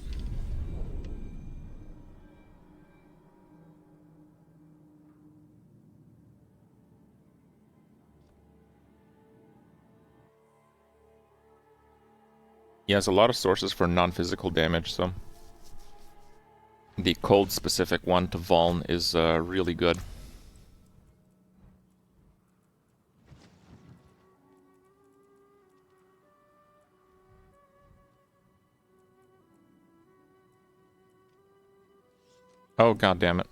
He has a lot of sources for non-physical damage, so the cold specific one to Vuln is really good. Oh, god damn it.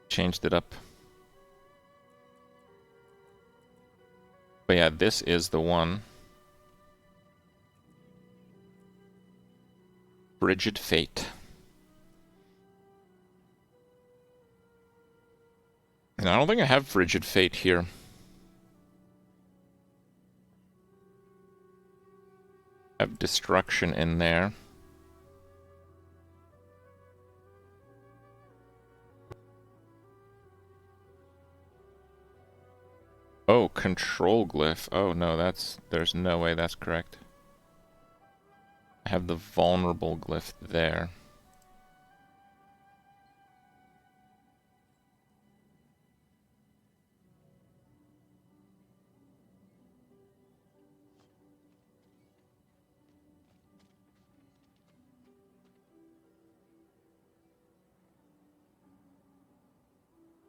Changed it up. But yeah, this is the one. Frigid Fate. And I don't think I have Frigid Fate here. I have Destruction in there. Oh, Control Glyph. Oh no, there's no way that's correct. I have the Vulnerable Glyph there.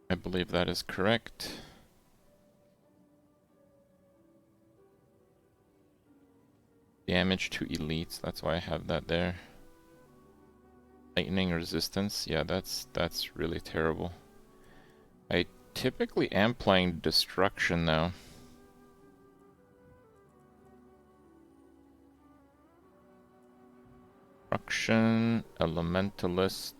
I believe that is correct. Damage to elites, that's why I have that there. Lightning resistance, yeah, that's really terrible. I typically am playing Destruction though. Destruction, Elementalist.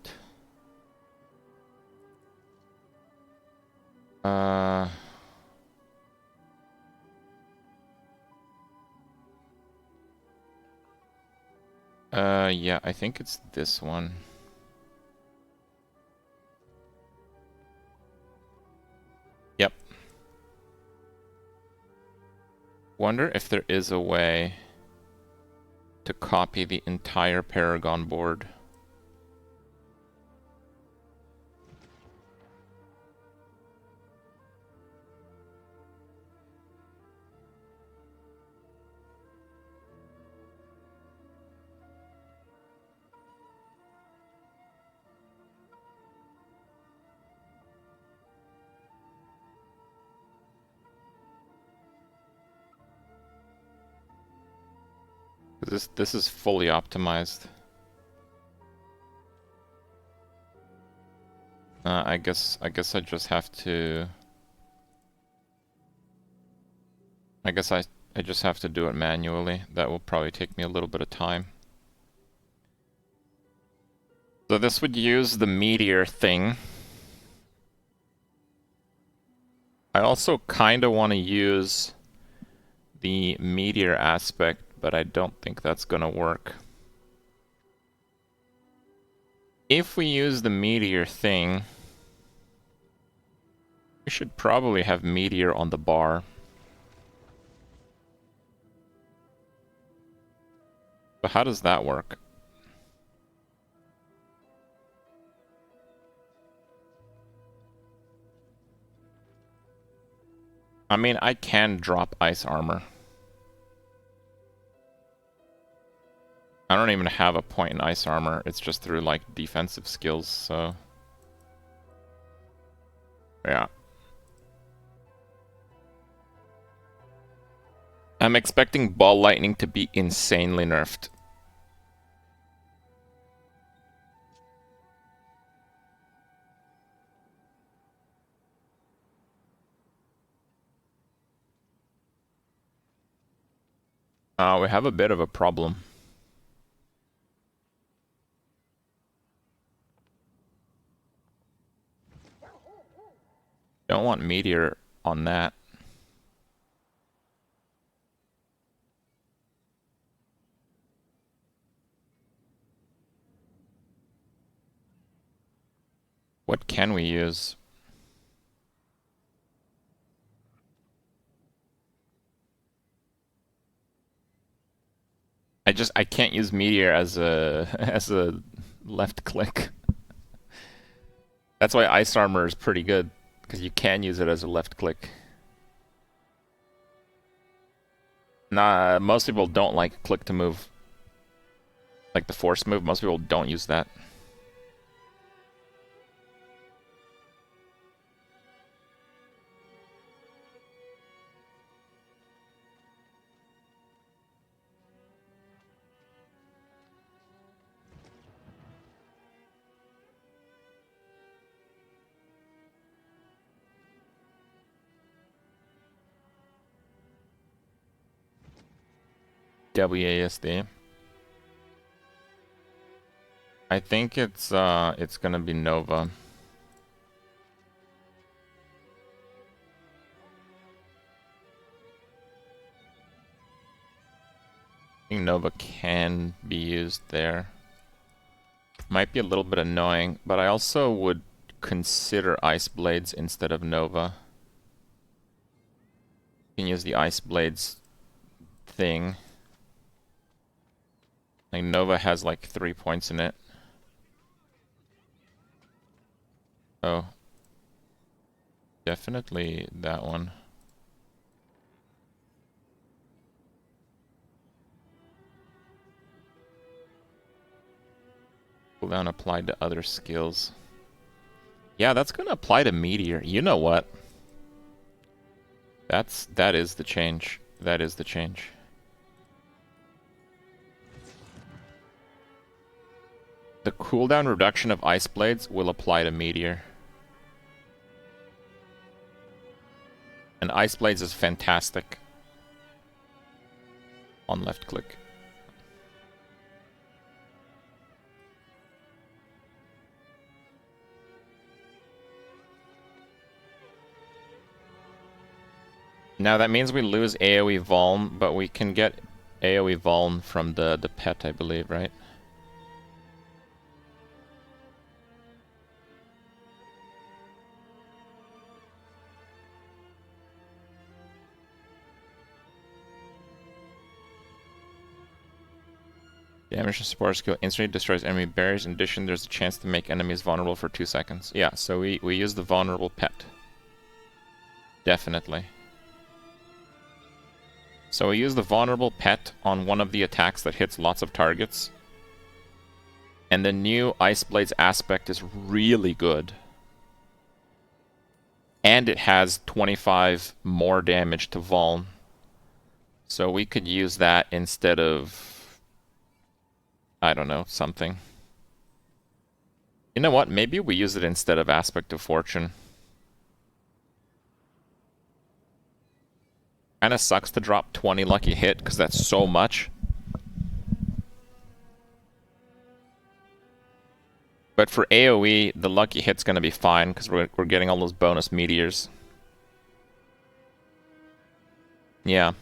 Yeah, I think it's this one. Yep. Wonder if there is a way to copy the entire Paragon board. This is fully optimized. I guess I just have to. I guess I just have to do it manually. That will probably take me a little bit of time. So this would use the meteor thing. I also kind of want to use the meteor aspect, but I don't think that's gonna work. If we use the meteor thing, we should probably have meteor on the bar. But how does that work? I mean, I can drop ice armor. I don't even have a point in ice armor. It's just through, like, defensive skills, so... yeah. I'm expecting ball lightning to be insanely nerfed. We have a bit of a problem. Don't want meteor on that. What can we use? I can't use meteor as a as a left click. That's why ice armor is pretty good, because you can use it as a left click. Nah, most people don't like click to move. Like the force move, most people don't use that. WASD. I think it's gonna be Nova. I think Nova can be used there. Might be a little bit annoying, but I also would consider Ice Blades instead of Nova. You can use the Ice Blades thing. Like Nova has like 3 points in it. Oh. Definitely that one. Cooldown applied to other skills. Yeah, that's gonna apply to Meteor. You know what? That is the change. That is the change. The cooldown reduction of Ice Blades will apply to Meteor. And Ice Blades is fantastic on left click. Now that means we lose AoE Vuln, but we can get AoE Vuln from the pet, I believe, right? Damage and support skill instantly destroys enemy barriers. In addition, there's a chance to make enemies vulnerable for 2 seconds. Yeah, so we use the vulnerable pet. Definitely. So we use the vulnerable pet on one of the attacks that hits lots of targets. And the new Ice Blades aspect is really good. And it has 25 more damage to Vuln. So we could use that instead of... I don't know, something. know what? Maybe we use it instead of Aspect of Fortune. Kinda sucks to drop 20 lucky hit, because that's so much. But for AoE, the lucky hit's gonna be fine, because we're getting all those bonus meteors. Yeah.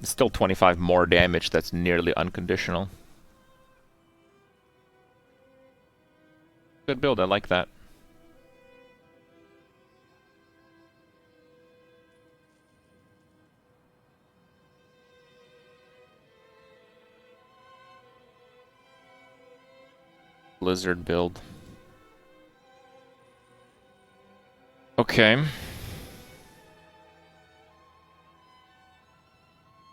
It's still 25 more damage, that's nearly unconditional. Good build, I like that. Blizzard build. Okay.